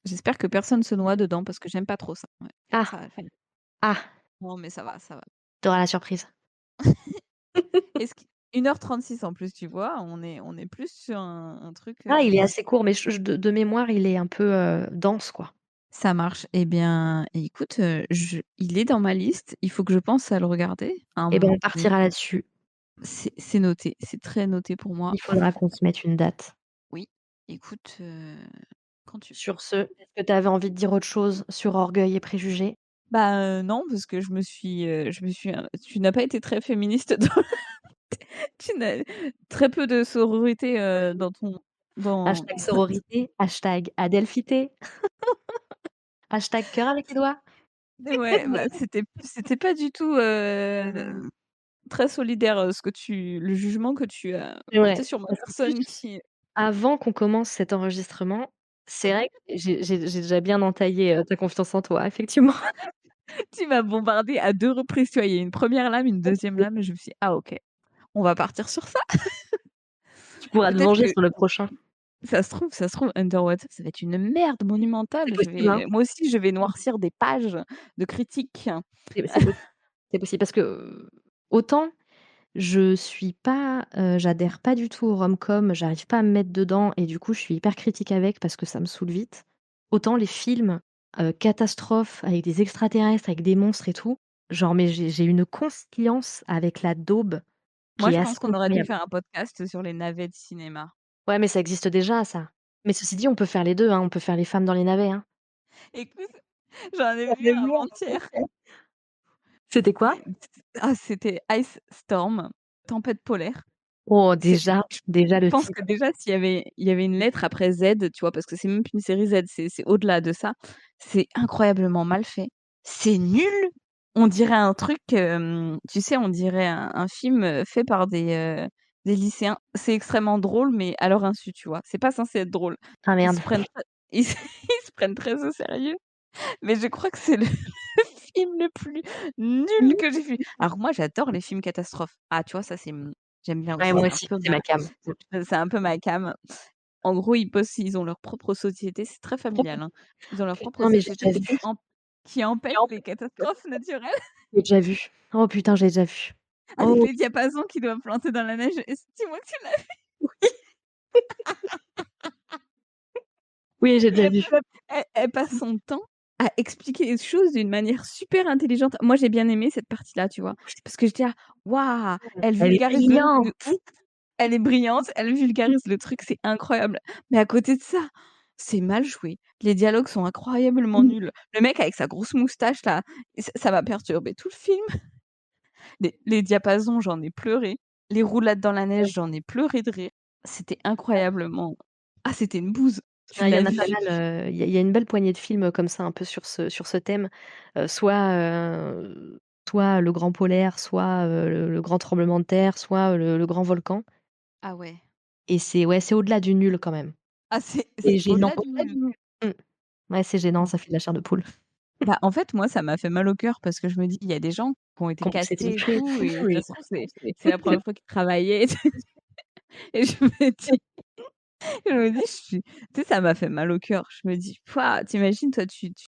J'espère que personne se noie dedans parce que j'aime pas trop ça. Ouais, Ah, ça va le faire. ah, Non, mais ça va, ça va. tu auras la surprise. Est-ce qu 1h36 en plus, tu vois? On est plus sur un truc, Ah, il est assez court, mais je de mémoire, il est un peu, dense, quoi. Ça marche. Eh bien, écoute, je il est dans ma liste. Il faut que je pense à le regarder à un Et ben, moment on donné. partira là-dessus. C'est noté, c'est très noté pour moi. Il faudra qu'on se mette une date. Oui, écoute, quand tu veux. Sur ce, est-ce que tu avais envie de dire autre chose sur Orgueil et préjugés? Bah, non, parce que je me suis, tu n'as pas été très féministe dans tu n'as très peu de sororité, dans ton dans Hashtag sororité, hashtag adelphité, hashtag cœur avec les doigts. Et ouais, bah, c'était pas du tout, très solidaire, ce que tu le jugement que tu as porté Ouais, sur ma parce qu'en plus, personne qui avant qu'on commence cet enregistrement, c'est vrai que j'ai déjà bien entaillé, ta confiance en toi, effectivement. tu m'as bombardée à 2 reprises, tu vois? Il y a une première lame, une deuxième lame et je me suis dit: «Ah OK, on va partir sur ça». Tu pourras te Peut-être venger que sur le prochain. ça se trouve Underwater, ça va être une merde C'est monumentale. Je possible, hein. vais moi aussi, je vais noircir des pages de critiques. C'est possible. C'est possible parce que, autant je suis pas, j'adhère pas du tout aux rom-coms, j'arrive pas à me mettre dedans et du coup, je suis hyper critique avec parce que ça me saoule vite. Autant les films, catastrophes avec des extraterrestres, avec des monstres et tout, genre mais j'ai une conciliance avec la daube Moi, qui est je assez pense qu'on aurait dû incroyable. faire un podcast sur les navets de cinéma. Ouais, mais ça existe déjà ça. Mais ceci dit, on peut faire les 2, hein, on peut faire les femmes dans les navets, hein. Écoute, j'en ai J'en vu ai un vu un avant-hier. C'était quoi? C'est c'était Ice Storm, tempête polaire. Oh C'est déjà, je déjà le pense que titre. déjà s'il y avait une lettre après Z, tu vois? Parce que c'est même plus une série Z, c'est au-delà de ça. C'est incroyablement mal fait. C'est nul! On dirait un truc, tu sais, on dirait un film, fait par des lycéens. C'est extrêmement drôle, mais à leur insu, tu vois? C'est pas censé être drôle. Ah Ils merde. se prennent très ils se prennent très au sérieux, mais je crois que c'est le film le plus nul que j'ai vu. Alors moi, j'adore les films catastrophes. Ah, tu vois, ça, j'aime bien Ouais, aussi, moi c'est un aussi, peu c'est ma came. c'est un peu ma came. En gros, ils ont leur propre société, c'est très familial, hein. Ils ont leur propre Putain, mais j'ai société déjà vu. qui empêche les catastrophes naturelles J'ai déjà vu. Oh putain, j'ai déjà vu. avec Oh les diapasons qu'ils doivent planter dans la neige. Estime-moi que tu l'as vu oui, j'ai et déjà vu. elle passe son temps à expliquer les choses d'une manière super intelligente. Moi, j'ai bien aimé cette partie-là, tu vois? Parce que j'étais là: «Waouh, elle Elle est vulgarise le truc de brillante! ouf, elle est brillante, elle vulgarise le truc, c'est incroyable». Mais à côté de ça, c'est mal joué. Les dialogues sont incroyablement nuls. Le mec avec sa grosse moustache là, ça m'a perturbé tout le film. Les diapasons, j'en ai pleuré. Les roulades dans la neige, j'en ai pleuré de rire. C'était incroyablement c'était une bouse. Tu Ah, il y l'as en a vu? pas mal, il y a une belle poignée de films comme ça, un peu sur ce thème, soit Le Grand Polaire, soit, le Grand Tremblement de terre, soit, le Grand Volcan Ah ouais. et c'est ouais, c'est au-delà du nul quand même. Ah c'est C'est gênant. au-delà du Au-delà nul. du nul. Ouais, c'est gênant, En ça fait de la chair de poule. Bah, en fait, moi, ça m'a fait mal au cœur parce que je me dis: «Il y a des gens qui ont été Qu'on s'est castés et touché et tout tout et ça et se trouve c'est la première fois qu'ils travaillaient» et je me dis: «Je suis» tu sais, ça m'a fait mal au cœur. Je me dis: «Pouah, tu toi, tu